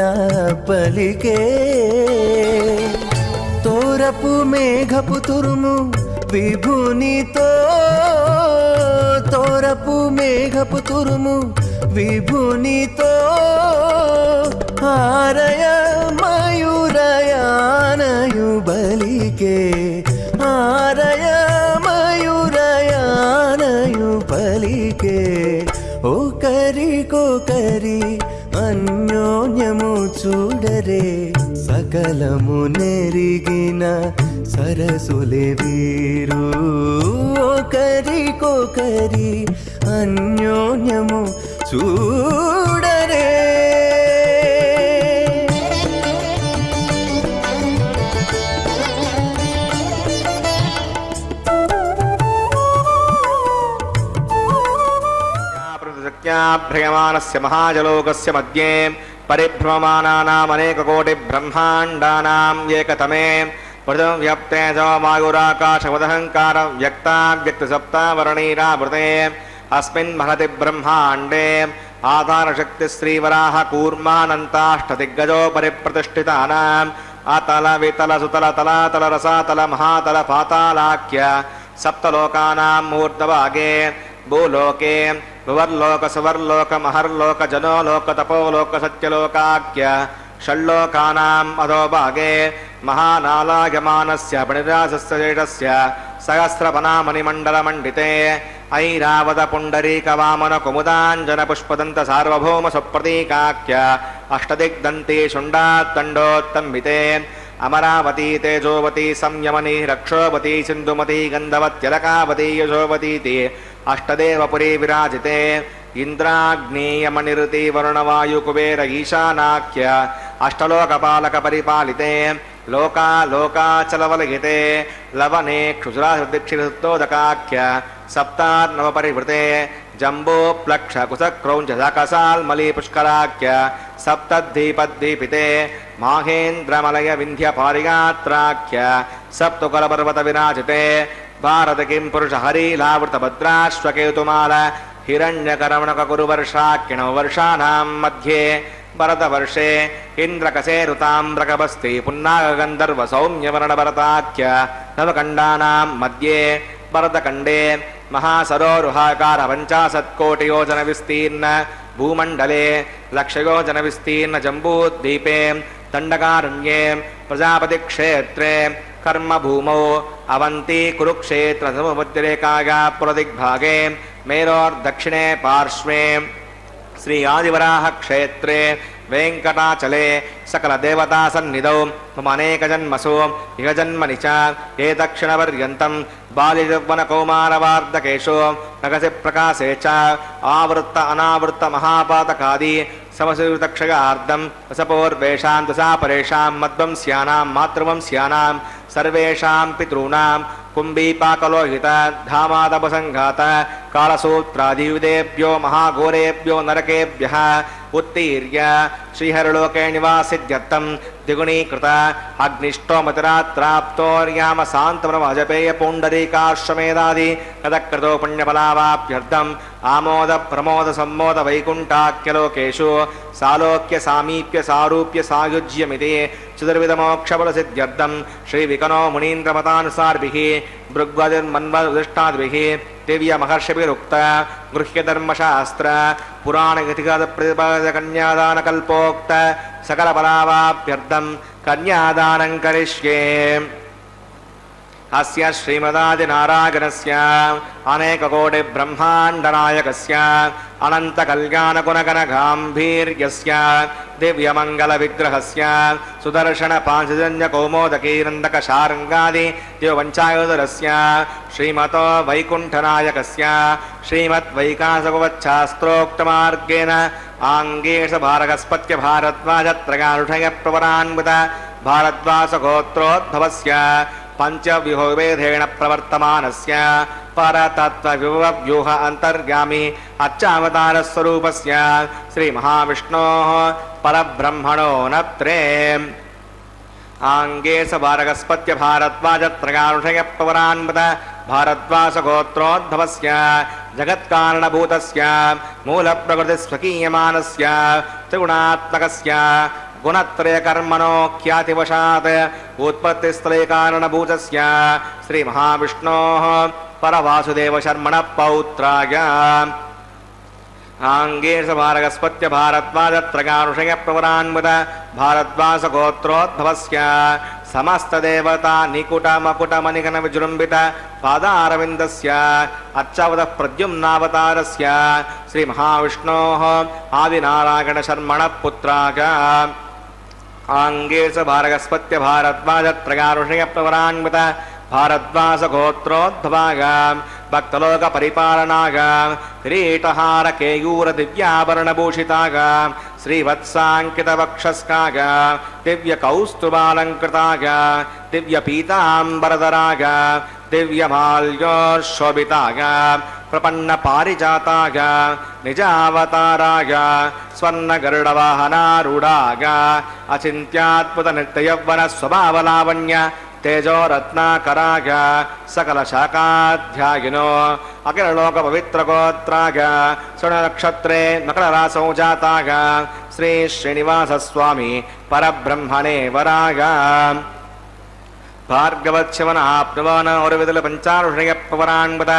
పలికే తోరపు మేఘపు తురుము విభునితో తోరపు మేఘపు తురుము విభునితో ఆరయ మయూరయానయు బలికే ఆరయ మయూరయానయు బలికే ఒకరికొకరి అన్యోన్యము చూడరే సకలము నెరిగిన సరసులే వీరు ఒకరికొకరి అన్యోన్యము చూడరే భ్రయమానస్య మహాజలోకస్య మధ్యే పరిభ్రమమానానామనేకకోటిబ్రహ్మాండానాం ఏకతమే పృథివ్యప్తేజో వాయురాకాశవదహంకారం వ్యక్తావ్యక్తసప్తావరణీరావృతే అస్మిన్ మహతి బ్రహ్మాండే ఆధారశక్తిశ్రీవరాహ కూర్మానంతాష్టదిగ్గజో పరిప్రతిష్ఠితానాం అతల వితల సుతల తలాతల రసాతల మహాతల పాతాళాఖ్య సప్తలోకానాం మూర్ధభాగే భూలోకే భువర్లోక సువర్లోక మహర్లోక జనోలోక తపోలోక సత్యలోకాఖ్య షల్లోకానాం అధోభాగే మహానాలాయమానస్య పణిరాసస్య శేషస్య సహస్రవనామణిమండలమండితే ఐరావత పుండరీక వామన కుముదాంజన పుష్పదంత సార్వభౌమ సుప్రతీకాఖ్య అష్టదిగ్దంతి శుండాత్తండోత్తంబితే అమరావతీ తేజోవతి సంయమని రక్షోవతి సింధుమతి గంధవత్యలకావతి యశోవతీతి అష్టదేవపురీ విరాజితే ఇంద్రాగ్నేయమనిరుతి వరుణవాయు కుబేర ఈశానాఖ్య అష్టలోకపాలక పరిపాలితే లోకా లోకాచలవలగితే లవనే క్షుద్రాదీక్షితోదకాఖ్య సప్తార్ణవ పరివృతే జంబో ప్లక్ష కుశక్రౌంచ సకసాల్మలీ పుష్కరాఖ్య సప్తద్దీపద్దీపితే మాహేంద్రమలయ వింధ్య పారిగాత్రాఖ్య సప్తుకలపర్వత విరాజితే భారత కిం పురుష హరిలావృత భద్రాశ్వకేతుమాల హిరణ్యకరమణక కురువర్షాకిణో వర్షాణాం మధ్యే భరతవర్షే ఇంద్రకసేరుతామ్రకబస్తి పున్నాగంధర్వ సౌమ్యవర్ణ భరతాఖ్య నవకండానాం మధ్యే భరతఖండే మహాసరోరుహాకార 50 కోటియోజన విస్తీర్ణ భూమండలే లక్షయోజన విస్తీర్ణ జంబూద్వీపే దండకారణ్యే ప్రజాపతి క్షేత్రే కర్మభూమౌ అవంతి కురుక్షేత్ర సముద్రరేఖాయా పురదిగ్భాగే మేరోర్దక్షిణే పార్శ్వే శ్రీ ఆదివరాహ క్షేత్రే వెంకటాచలే సకల దేవతా సన్నిధౌ మమ అనేక జన్మసు ఇహ జన్మని చ ఏ దక్షిణపర్యంతం బాల్యయౌవన కౌమారవార్ధకేషు నగసి ప్రకాశే చ ఆవృత్త అనావృత్త మహాపాతకాది సమసుతక్షయార్థం రసపూర్వేషాం దశాపరేషాం మద్వంస్యానాం మాతృవంస్యానాం సర్వేషాం పితॄణాం కుంభీపాకలోహిత ధామాదపసంఘాత కాళసూత్రాదివిదేభ్యో మహాఘోరేభ్యో నరకేభ్యః ఉత్తీర్య శ్రీహరిలోకే నివాసిత్యర్థం ద్విగుణీకృత అగ్నిష్టోమతిరాత్రాప్తోర్యామ శాంతమజపేయ పుండరీకాశ్వమేధాది కథకృతో పుణ్యఫలావాప్యర్థం ఆమోద ప్రమోద సమ్మోద వైకుంఠాఖ్యలోకేషు సాలోక్య సామీప్య సారూప్య సాయుజ్యమితి చతుర్విధమోక్షఫలసిద్ధ్యర్థం శ్రీవికనో మునీంద్రమతానుసార్భిః భృగ్వదిర్మన్వదిష్టాద్భిః దివ్య మహర్షిభిరుక్త గృహ్యధర్మశాస్త్ర పురాణగతిగత ప్రతిపాద కన్యాదానకల్పోక్త సకల ఫలావాప్యర్థం కన్యాదానం కరిష్యే. అస్య శ్రీమదాదినారాయణస్య అనేకకోటి బ్రహ్మాండనాయకస్య అనంత కళ్యాణ గుణగణ గాంభీర్యస్య దివ్యమంగళ విగ్రహస్య సుదర్శన పాంచజన్య కౌమోదకీ నందక శారంగాది దివ్యవంచాయుధరస్య శ్రీమతో వైకుంఠనాయకస్య శ్రీమద్ వైకాసవచ్ఛాస్త్రోక్తమార్గేణ ఆంగేష భారగస్పత్య భారద్వాజ త్రయానుషయ ప్రవరాన్విత భారద్వాస గోత్రోద్భవస్య पञ्चव्यूहभेदेन प्रवर्तमानस्य परतत्त्वव्यूह अन्तर्गामी अच्छावतारस्वरूपस्य श्रीमहाविष्णोः परब्रह्मणो नत्रे आंगे स भारगस्पत्य भारद्वाजत्रयानुषयपवरान्वत भारद्वासगोत्रोद्भवस्य जगत्कारणभूतस्य मूलप्रकृतिस्वकीयमानस्य त्रिगुणात्मकस्य गुणत्रयकर्मणो ख्यातिवशात् उत्पत्तिस्थले कारणभूतस्य श्रीमहाविष्णोः परवासुदेवशर्मणः पौत्राय आंगे स भारगस्पत्य भारद्वाजत्रयानुषयप्रवरान्वत भारद्वासगोत्रोद्भवस्य समस्तदेवता निकुटमकुटमनिगण विजृम्भित पादारविन्दस्य अच्छवतः प्रद्युम्नावतारस्य श्रीमहाविष्णोः आदिनारायणशर्मणः पुत्राय आंगे स भारगस्पत्य भारद्वाजत्रयानुषयप्रवरान्वत भारद्वासगोत्रोद्भवाय भक्तलोक परिपालनाय किरीटहार केयूर दिव्याभरणभूषिताय श्रीवत्साङ्कितवक्षस्काय दिव्यकौस्तुभालङ्कृताय दिव्यपीताम्बरधराय दिव्यमाल्योशोभिताय प्रपन्नपारिजाताय निजावताराय स्वर्णगरुडवाहनारूढाय अचिन्त्याद्भुतनित्ययौवनस्वभावलावण्य तेजो रत्नाकराय सकलशाखाध्यायिनो अखिललोकपवित्रगोत्राय सुनक्षत्रे मकररासौ जाताय श्री श्रीनिवासस्वामी परब्रह्मणे वराय भार्गवच्छिवनाप्नुवन औरविदुल पञ्चारुषयपवरान्वत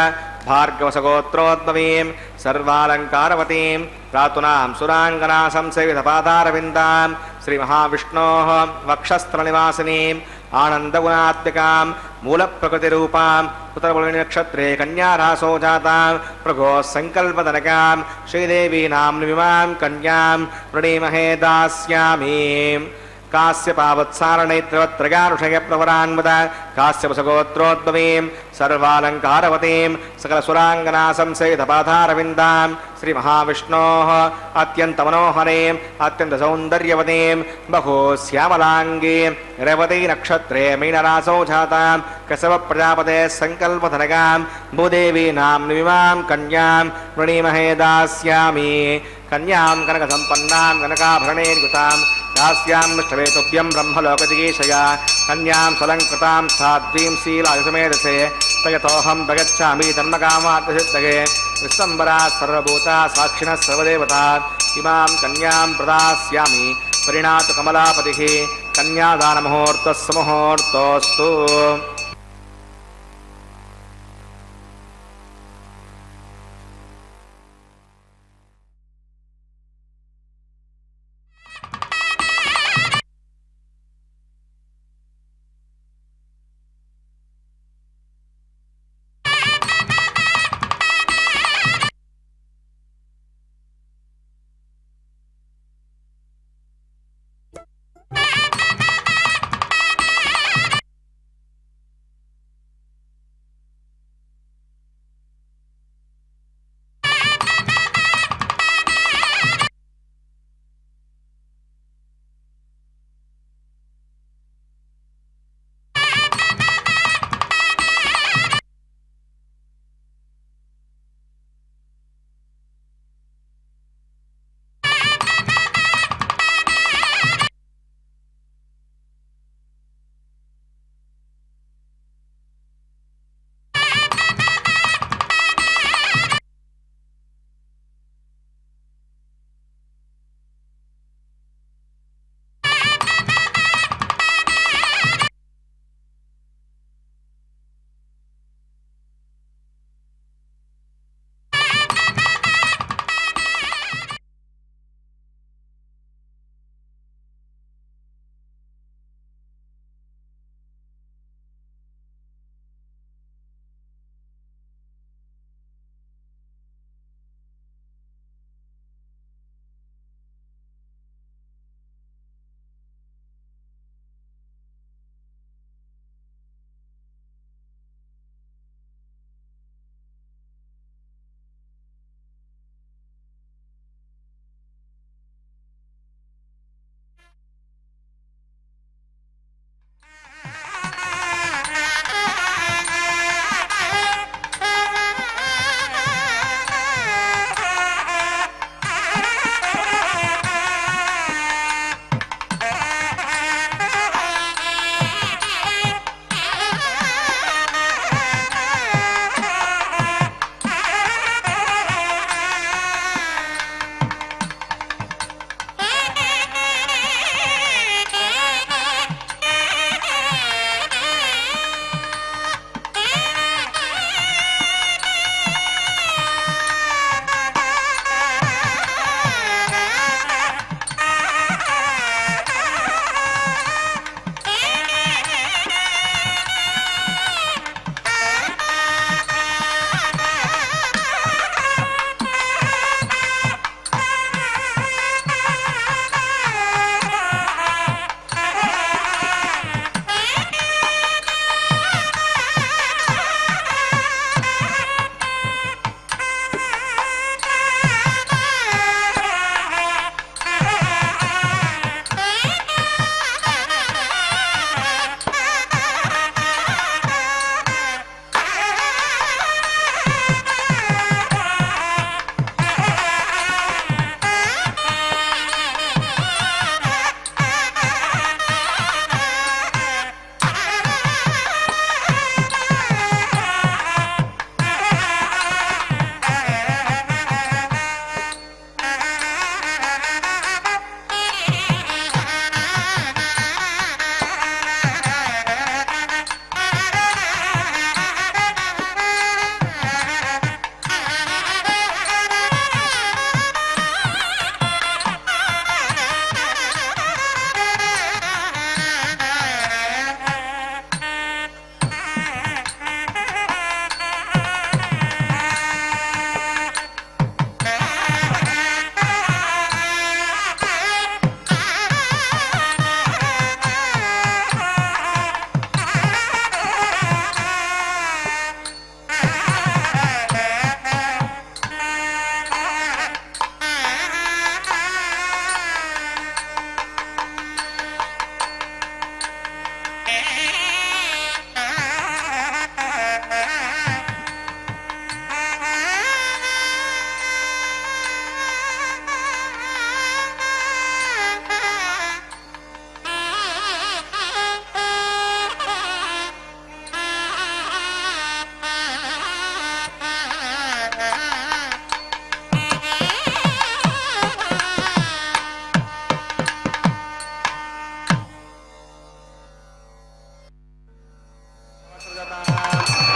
भार्गवसगोत्रोद्भवीं सर्वालङ्कारवतीं प्रातुनां सुराङ्गना संसेवितपादारविन्दां श्रीमहाविष्णोः वक्षस्त्रनिवासिनीं आनन्दगुणात्मिकां मूलप्रकृतिरूपां उत्तरबलिनक्षत्रे कन्यारासो जातां प्रभोः सङ्कल्पदनकां श्रीदेवीनां विमां कन्यां वृणीमहे दास्यामि काश्यपावत्सारणैत्रवत्रयानुषयप्रवरान्वत काश्यपसगोत्रोद्भवीं सर्वालङ्कारवतीं सकलसुराङ्गना संसेवितपादारविन्दां श्रीमहाविष्णोः अत्यन्तमनोहरीम् अत्यन्तसौन्दर्यवतीं बहु श्यामलाङ्गीं रेवती नक्षत्रे मीनरासौ जातां कसवप्रजापतेः सङ्कल्पधनकां भूदेवीनां विमां कन्यां वृणीमहे दास्यामि कन्यां कनकसम्पन्नां कनकाभरणैर्युतां दास्यामिष्टवेतुभ्यं ब्रह्मलोकजिगीषया कन्यां सलङ्कृतां साध्वीं शीलायुसमेधसे तयतोऽहं प्रगच्छामि धर्मकामार्थसिद्धये विश्वम्बरा सर्वभूता साक्षिणः सर्वदेवता इमां कन्यां प्रदास्यामि परिणातु कमलापतिः कन्यादानमुहूर्तस्य मुहूर्तोऽस्तु।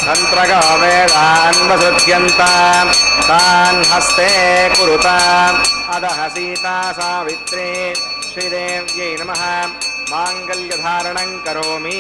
तन्त्रगो वेदान्वसृज्यन्ताम् तान् हस्ते कुरुताम् अदः सीता सावित्री श्रीदेव्यै नमः माङ्गल्यधारणं करोमि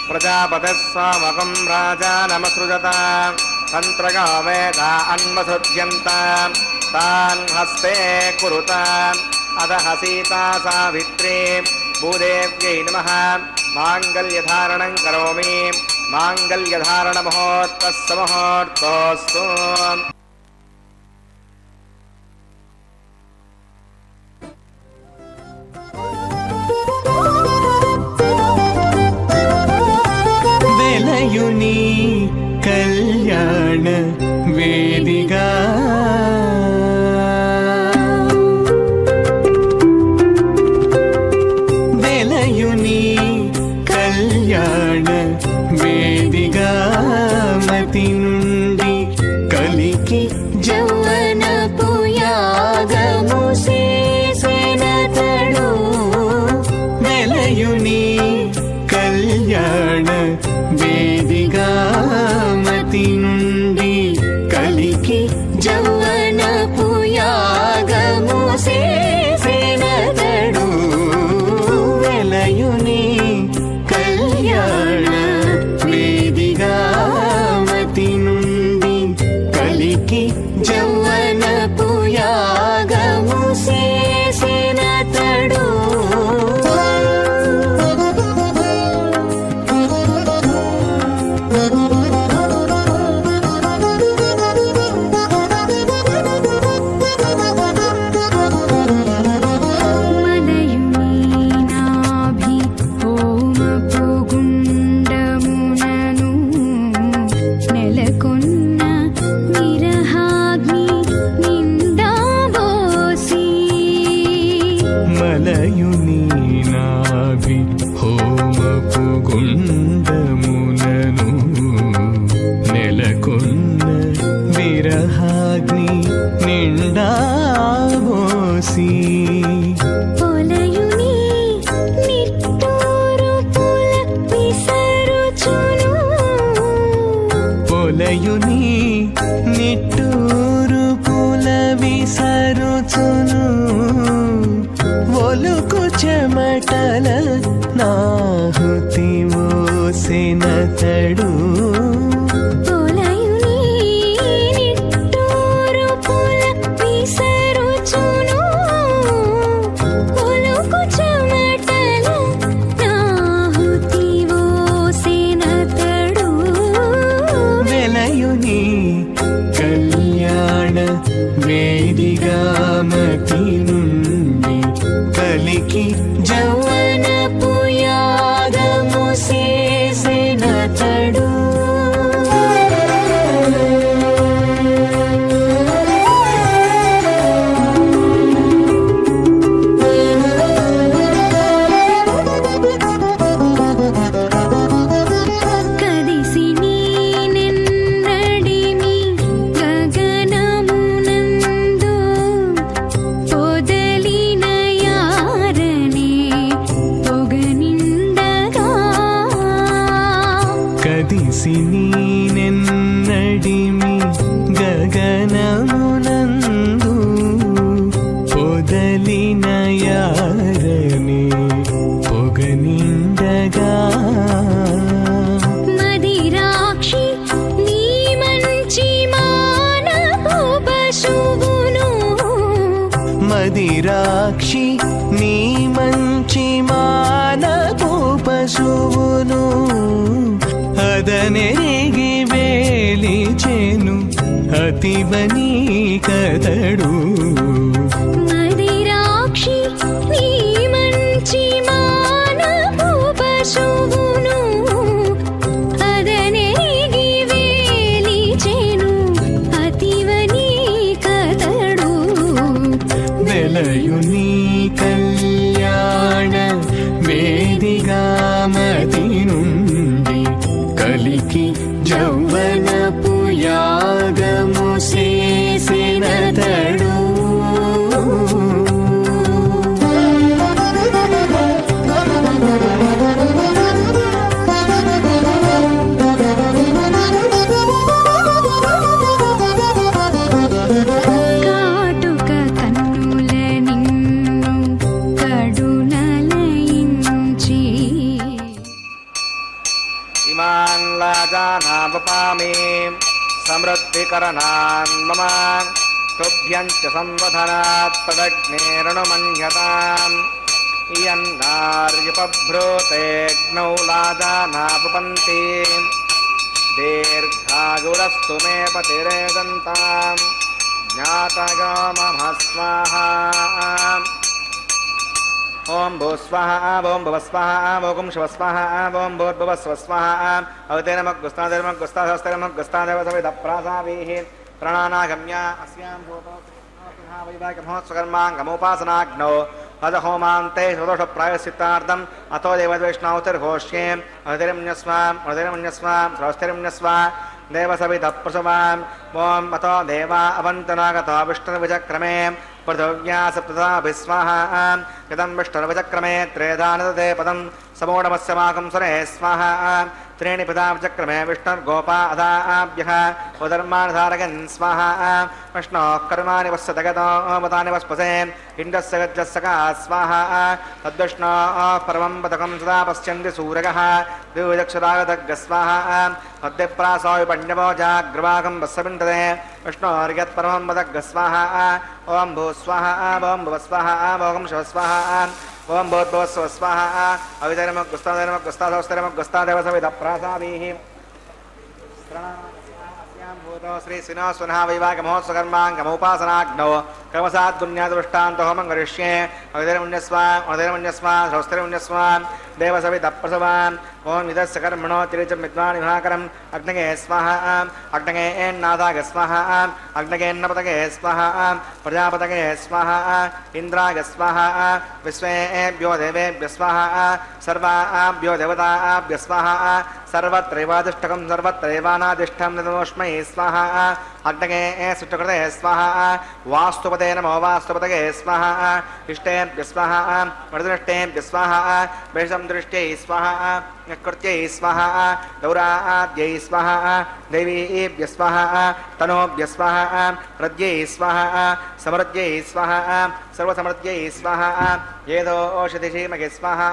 प्रजापतिः सोमकं राजानमसृजता तन्त्रगो वेदा अन्वसृज्यन्ताम् तान् हस्ते कुरुताम् अदः सीता सावित्री भूदेव्यै नमः माङ्गल्यधारणं करोमि माङ्गल्यधारणमुहूर्तस्य मुहूर्तोऽस्तु వెలయుని కళ్యాణ వేదిగా వెలయుని కళ్యాణ వేదిగా మతి నుండి కలికి జౌవనపు యాగము చేసెనతడు వెలయుని కళ్యాణ వేదిగా మతి నుండి కలికి జౌవనపు యాగము చేసెనతడు వెలయుని కళ్యాణ వేదిగా మతి నుండి కలికి జౌవనపు యాగము చేసెనతడు మలయుని నాభి హోమపు గుండమునను నెలకొన్న విరహాగ్ని నిండాబోసి పొలయుని నిట్టూరు పుల విసరుచును పొలయుని నిట్టూరు పుల విసరుచును ఒలుకు చెమటల నాహుతి మోసెనతడు పొలయుని నిట్టూరు పుల విసరుచును ఒలుకు చెమటల నాహుతి మోసెనతడు వెలయుని కళ్యాణ వేదిగా మతి నుండి కలికి జౌవనపు యాగము చేసెనతడు కదిసి నీనెన్నడిమి గగనమునందు పొదలిన యారనే పొగనిండగా కదిసి నీనెన్నడిమి గగనమునందు పొదలిన యారని పొగనిండగా మదిరాక్షి నీ మంచి మానపు పశువును మదిరాక్షి నీ మంచి మానపు పశువును అదనెరిగి వేలిచెను అతివని కదడు మదిరాక్షి నీ మంచి మానపు పశువును అదనెరిగి వేలిచెను అతివని కదడు వెలయు నీ కళ్యాణ వేదిగామతి నుండి కలికి జౌవనపు యాగము చేసినతడు కాటుక కన్నుల నిన్ను కడునలయించి ఇమాన్ లాజానావపామి సమృద్ధికరణాన్ మమ తుభ్యం చ సంవధనాత్ తదగ్నేరణుమన్యతాం ఇయన్నార్యపభ్రూతేగ్నౌ లాజానావపంతి దీర్ఘాయురస్తు మే పతిరేదంతాం జ్ఞాతగా మమ స్వాహా ఓం భూ స్వాహ ఓం భువ స్వాహ ఓం శివ స్వాహ ఓం భూర్భువ స్వ స్వాహ అవతేనమగ్గుస్తాదేవసవిధప్రాసావీః ప్రణానాగమ్య అస్యాం భూతోపకర్మాంగముపాసనాగ్నౌ హద హోమాంతే సుదోష ప్రాయశ్చిత్తార్థం అతో దేవద్వైష్ణవతిర్ఘోష్యే అధిరమన్యస్వాం స్రవస్థిరమన్యస్వాం దేవసవిధప్రసవాం ఓం అతో దేవా అవంతనాగతో విష్ణుర్విచక్రమే పృథివ్యా సప్తభిస్వాహ యదం విష్ణుర్విచక్రమే త్రేధానదే పదం సమూఢమస్య మాకం సురే స్వాహ त्रीणि पदाचक्रमे विष्णुर्गोपा अदाभ्यः उदर्मानधारगन् स्वाहा विष्णोः कर्माणि वस्यतगतो मतानि वस्पसे इन्द्रस्य गजस्सका स्वाहा तद्विष्णोः परमं पदकं सदा पश्यन्ति सूरगः द्विविचक्षुरागदग्ग स्वाहा अद्यप्रासो विपण्यवो जाग्रवाकं वस्सविन्दते विष्णोर्यत्परमं पदग्ग स्वाहा ॐ भूः स्वाहा ॐ भुवः स्वाहा ॐ शिवः स्वाहा ओम भूर्भुवस्सुवः स्वाहा अवितरमग्गुस्तादेवसविधप्रासावीः श्री श्रीनिवासुनः वैवाहिकमहोत्सकर्माङ्गमुपासनाग्नौ क्रमसाद्गुण्यादृष्टान्तो होमं करिष्ये अवितरमन्यस्वां स्रवस्तिरमन्यस्वां देवसविधप्रसवाम् ओम विदस्य कर्मणो तिरिचं विद्वान् विभाकरम् अग्नगे स्वाहा अग्नगे एन्नादाग स्वाहा अग्नगेन्नपतगे स्वाहा प्रजापतगे स्वाहा इन्द्राग स्वाहा विश्वेभ्यो देवेभ्यः स्वाहा सर्वाभ्यो देवताभ्यः स्वाहा सर्वत्रैवाधिष्ठकं सर्वत्रैवानाधिष्ठं नमोऽस्मै स्वाहा अग्नगे सुष्टुकृते स्वाहा वास्तुपते नमो वास्तुपतगे स्वाहा इष्टेभ्यः स्वाहा मृदुनिष्टेभ्यः स्वाहा वेषं दृष्ट्यै स्वाहा कृत्यै स्वाहा दौराद्यै स्वाहा देवीभ्यः स्वाहा तनोभ्यः स्वाहा हृद्यै स्वाहा समृद्ध्यै स्वाहा सर्वसमृद्ध्यै स्वाहा येदो ओषधि धीमहि स्वाहा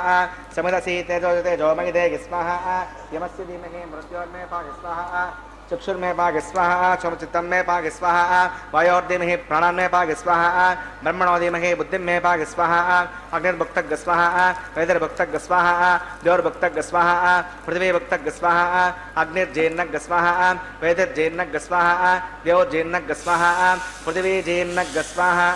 समिदसि तेजो तेजोमयि देहि स्वाहा यमस्य धीमहि मृत्योर्मे पाहि स्वाहा चक्षुर्मे पाहि स्वाहा सोमचित्तं मे पाहि स्वाहा वायोर्धीमहि प्राणान्मे पाहि स्वाहा ब्रह्मणो धीमहि बुद्धिं मे पाहि स्वाहा अग्निर्भुक्तग् स्वाहा वैदर्भुक्तग् स्वाहा द्योर्भुक्तग् स्वाहा पृथिवीभुक्तग् स्वाहा अग्निर्जीर्णग् स्वाहा वैदिर्जीर्णग् स्वाहा द्योर्जीर्णग् स्वाहा पृथिवीजीर्णग् स्वाहा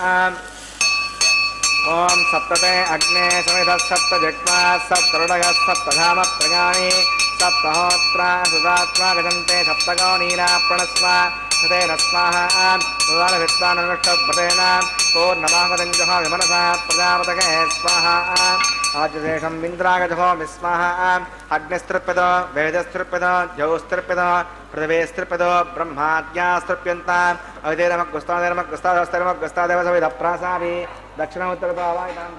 ओम सप्तते अग्ने समिधः सप्त जग्मा सप्तरुडगः सप्तधाम प्रगाणि सप्तहोत्रा सुदात्मा गजन्ते सप्तगो नीला प्रणस्व सतेन स्वाहा सुदानभित्वाननुष्टव्रतेन पूर्णमागदञ्जः विमनसा प्रजापतये स्वाहा आज्यशेषं इन्द्रागजो विस्वाहा अग्निस्त्रिप्यतो वेदस्त्रिप्यतो जौस्त्रिप्यतो पृथिवीस्त्रिप्यतो ब्रह्माद्यास्त्रिप्यन्ताम् अविदेरमग्गुस्तादेवसविधप्रासावि दक्षिणोत्तरभावायतां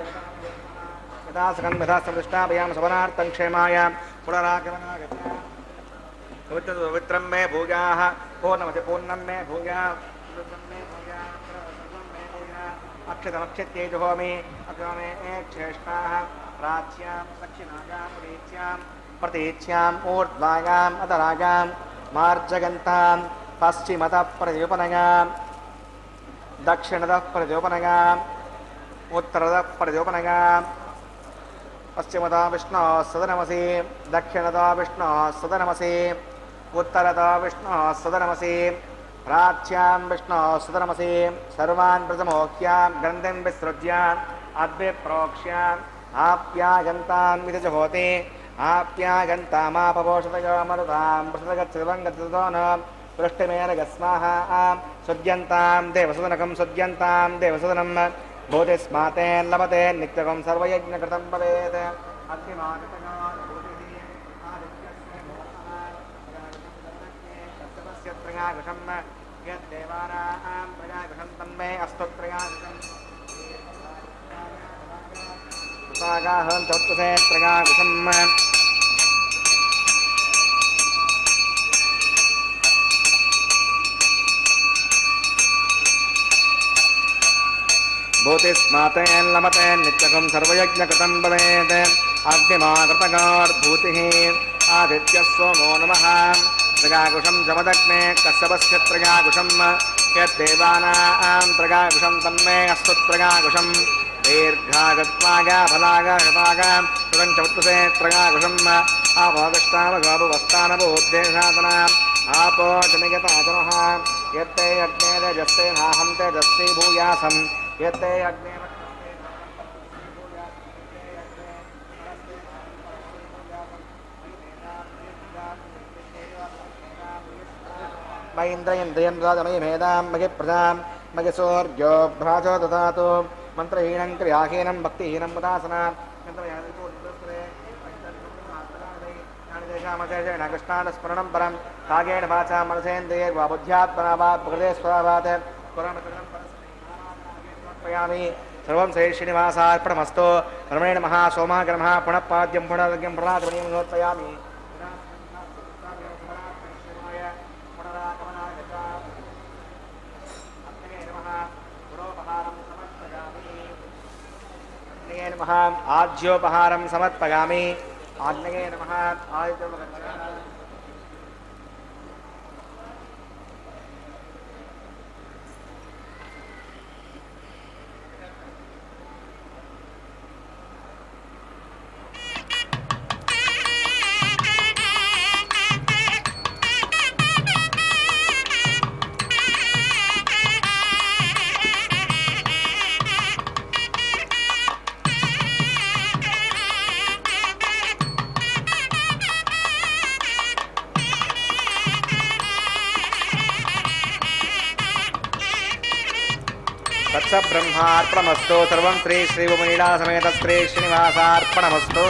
यथा सकन्धस्थापयां सवनार्थं क्षेमाय पुनरागमनागत्रं मे भूयाः पूर्णमति पूर्णं मे भूयाः अक्षतमक्षत्यै जुहोमि अग्रमे क्षेष्टाः प्राच्यां दक्षिणायां प्रीच्यां प्रतीच्याम् ऊर्ध्वायाम् अधरायां मार्जगन्तां पश्चिमतः प्रत्युपनयां दक्षिणतः प्रत्युपनयां उत्तरतः प्रत्युपनयां पश्चिमतः विष्णोः सदनमसि दक्षिणतः विष्णोः सदनमसि उत्तरतः विष्णोः सदनमसि प्राच्यां विष्णोः सदनमसि सर्वान् प्रथमोक्ष्यां ग्रन्थिं विसृज्य अद्भिप्रोक्ष्याम् आप्यागन्तां विदजहोति आप्यागन्तामापपोषतयो मरुतां प्रसदगच्छिवं गच्छतो न पृष्ठमेरगस्वाहा सुद्यन्तां देवसदनकं सुद्यन्तां देवसदनं भूतिस्मातेन लभते नित्यकं सर्वयज्ञकृतं भवेत् यद्देवानां प्रजागृहं तन्मे अस्तु प्रजागृहम् सागाहं चतुर्थे प्रजागृहम् भूतिस्मातेन लभते नित्यकं सर्वयज्ञकृतं भवेत् अग्निमाकृतगार्भूतिः आदित्यः सोमो नमः प्रजागुषं जमदग्ने कश्यपस्य प्रजागुषं यद्देवानां प्रजागुषं तन्मे अस्तु प्रजागुषं दीर्घागत्वागा फलागा शतागा सुरञ्चवत्तुसे प्रजागुषम् आपोगष्टावगोपवस्तानभूद्देशातना आपो जनयताजनः यत्ते अग्ने तेजस्ते नाहं तेजस्वी भूयासं यत्ते अग्ने मयीन्द्रयन्द्रियन्द्राजमयि मेधां मयि प्रजां मयि सूर्यो भ्राजो ददातु मन्त्रहीनं क्रियाहीनं भक्तिहीनं उदासना कृष्णानुस्मरणं परं कागेण वाचा मनसेन्द्रियैर्वा बुद्ध्यात्मना वा प्रकृते स्वभावात् समर्पयामि सर्वं श्री श्रीनिवासार्पणमस्तु परमेण महासोमाग्रमः पुनः पाद्यं पुनर्यज्ञं पुनरागमनीयं समर्पयामि नमः आज्योपहारं समर्पयामि आग्नेये नमः ब्रह्मार्पणमस्तु सर्वं श्री श्रीभूमनीला समेत श्री श्रीनिवासार्पणमस्तु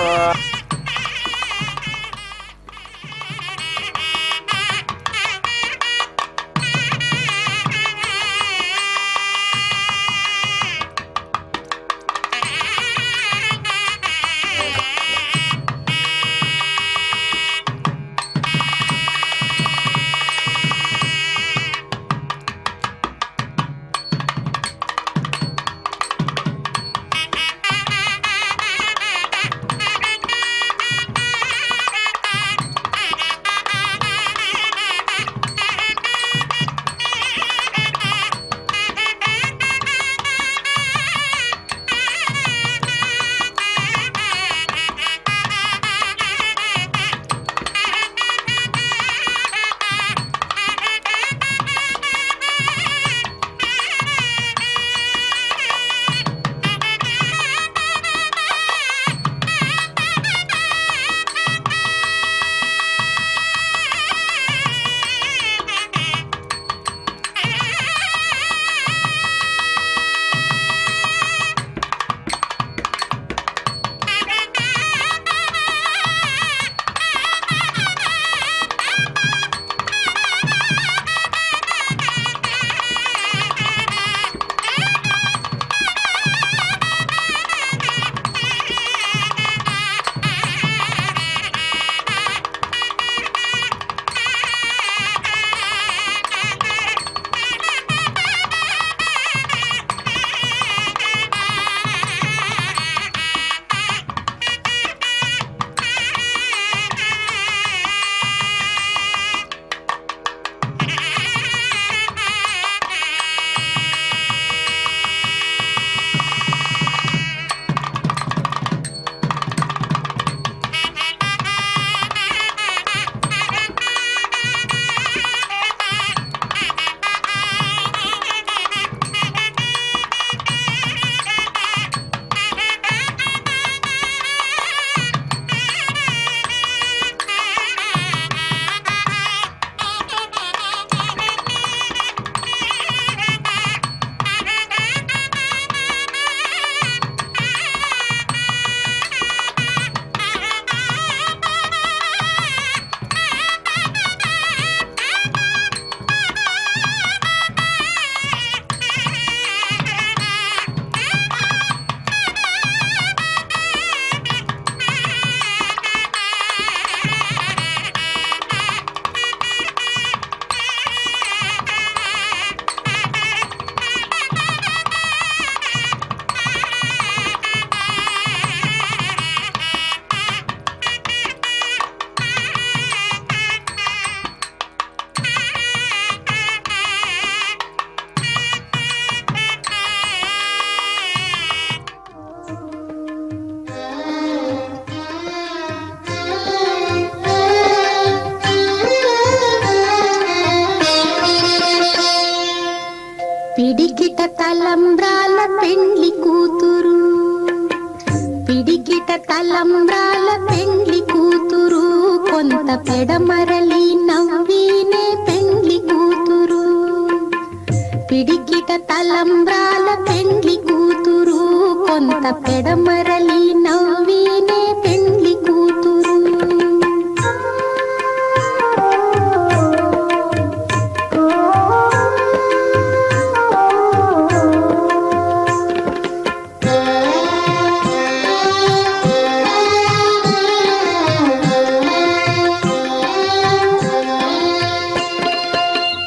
తలంబ్రాల పెండ్లి కూతురు, పిడికిట తలంబ్రాల పెండ్లి కూతురు, కొంత పెడమరలి నవ్వినే పెండ్లి కూతురు. పిడికిట తలంబ్రాల పెండ్లి కూతురు, కొంత పెడమరలి నవ్వినే పెండ్లి కూతురు.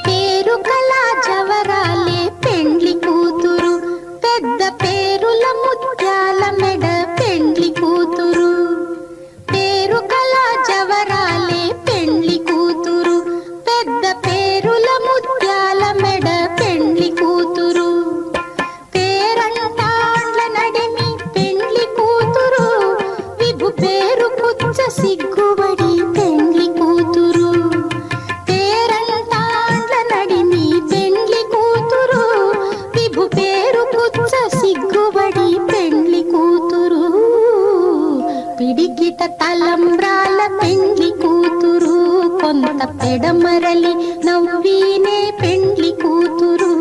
పేరు కళా జవరాలే పెండ్లి కూతురు, పెద్ద పేరుల ముత్యాల మెడ పెండ్లి కూతురు. పేరు కళా జవరాలే పెండ్లి కూతురు, పెద్ద పేరుల ముత్యాల మెడ పెండ్లి కూతురు. పేరంటాండ్ల నడిమి పెండ్లి కూతురు, విభు పేరు పుచ్చ సిగ్గుబడి పెండ్లి కూతురు. పేరంటాండ్ల నడిమి పెండ్లి కూతురు, విభు పేరు పుచ్చ సిగ్గుబడి పెండ్లి కూతురు. పిడికిట తలంబ్రాల పెండ్లి కూతురు, కొంత పెడమరలి నవ్వినే పెండ్లి కూతురు.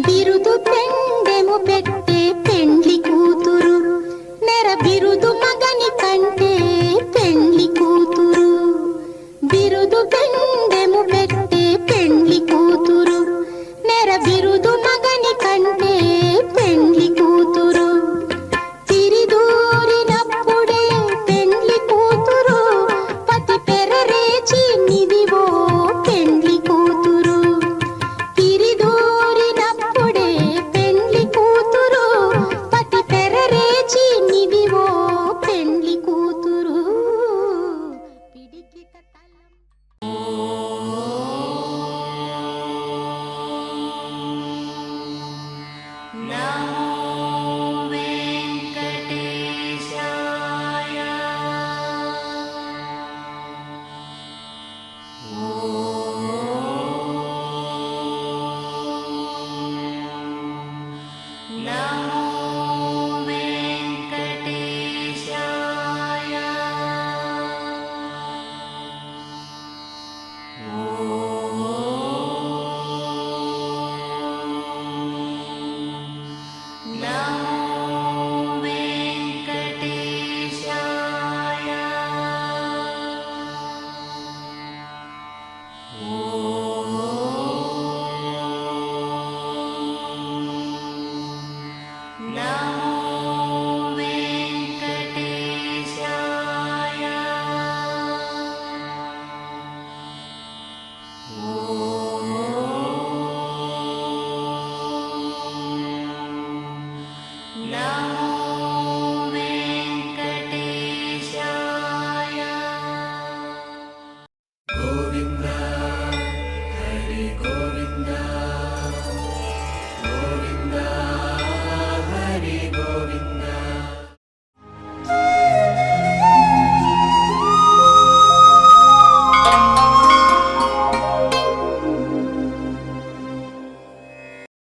బిరుదు పెండెము పెట్టే పెండ్లి కూతురు, నెర బిరుదు మగని కంటే పెండ్లి కూతురు. బిరుదు పెండెము పెట్టే పెండ్లి కూతురు, నెర బిరుదు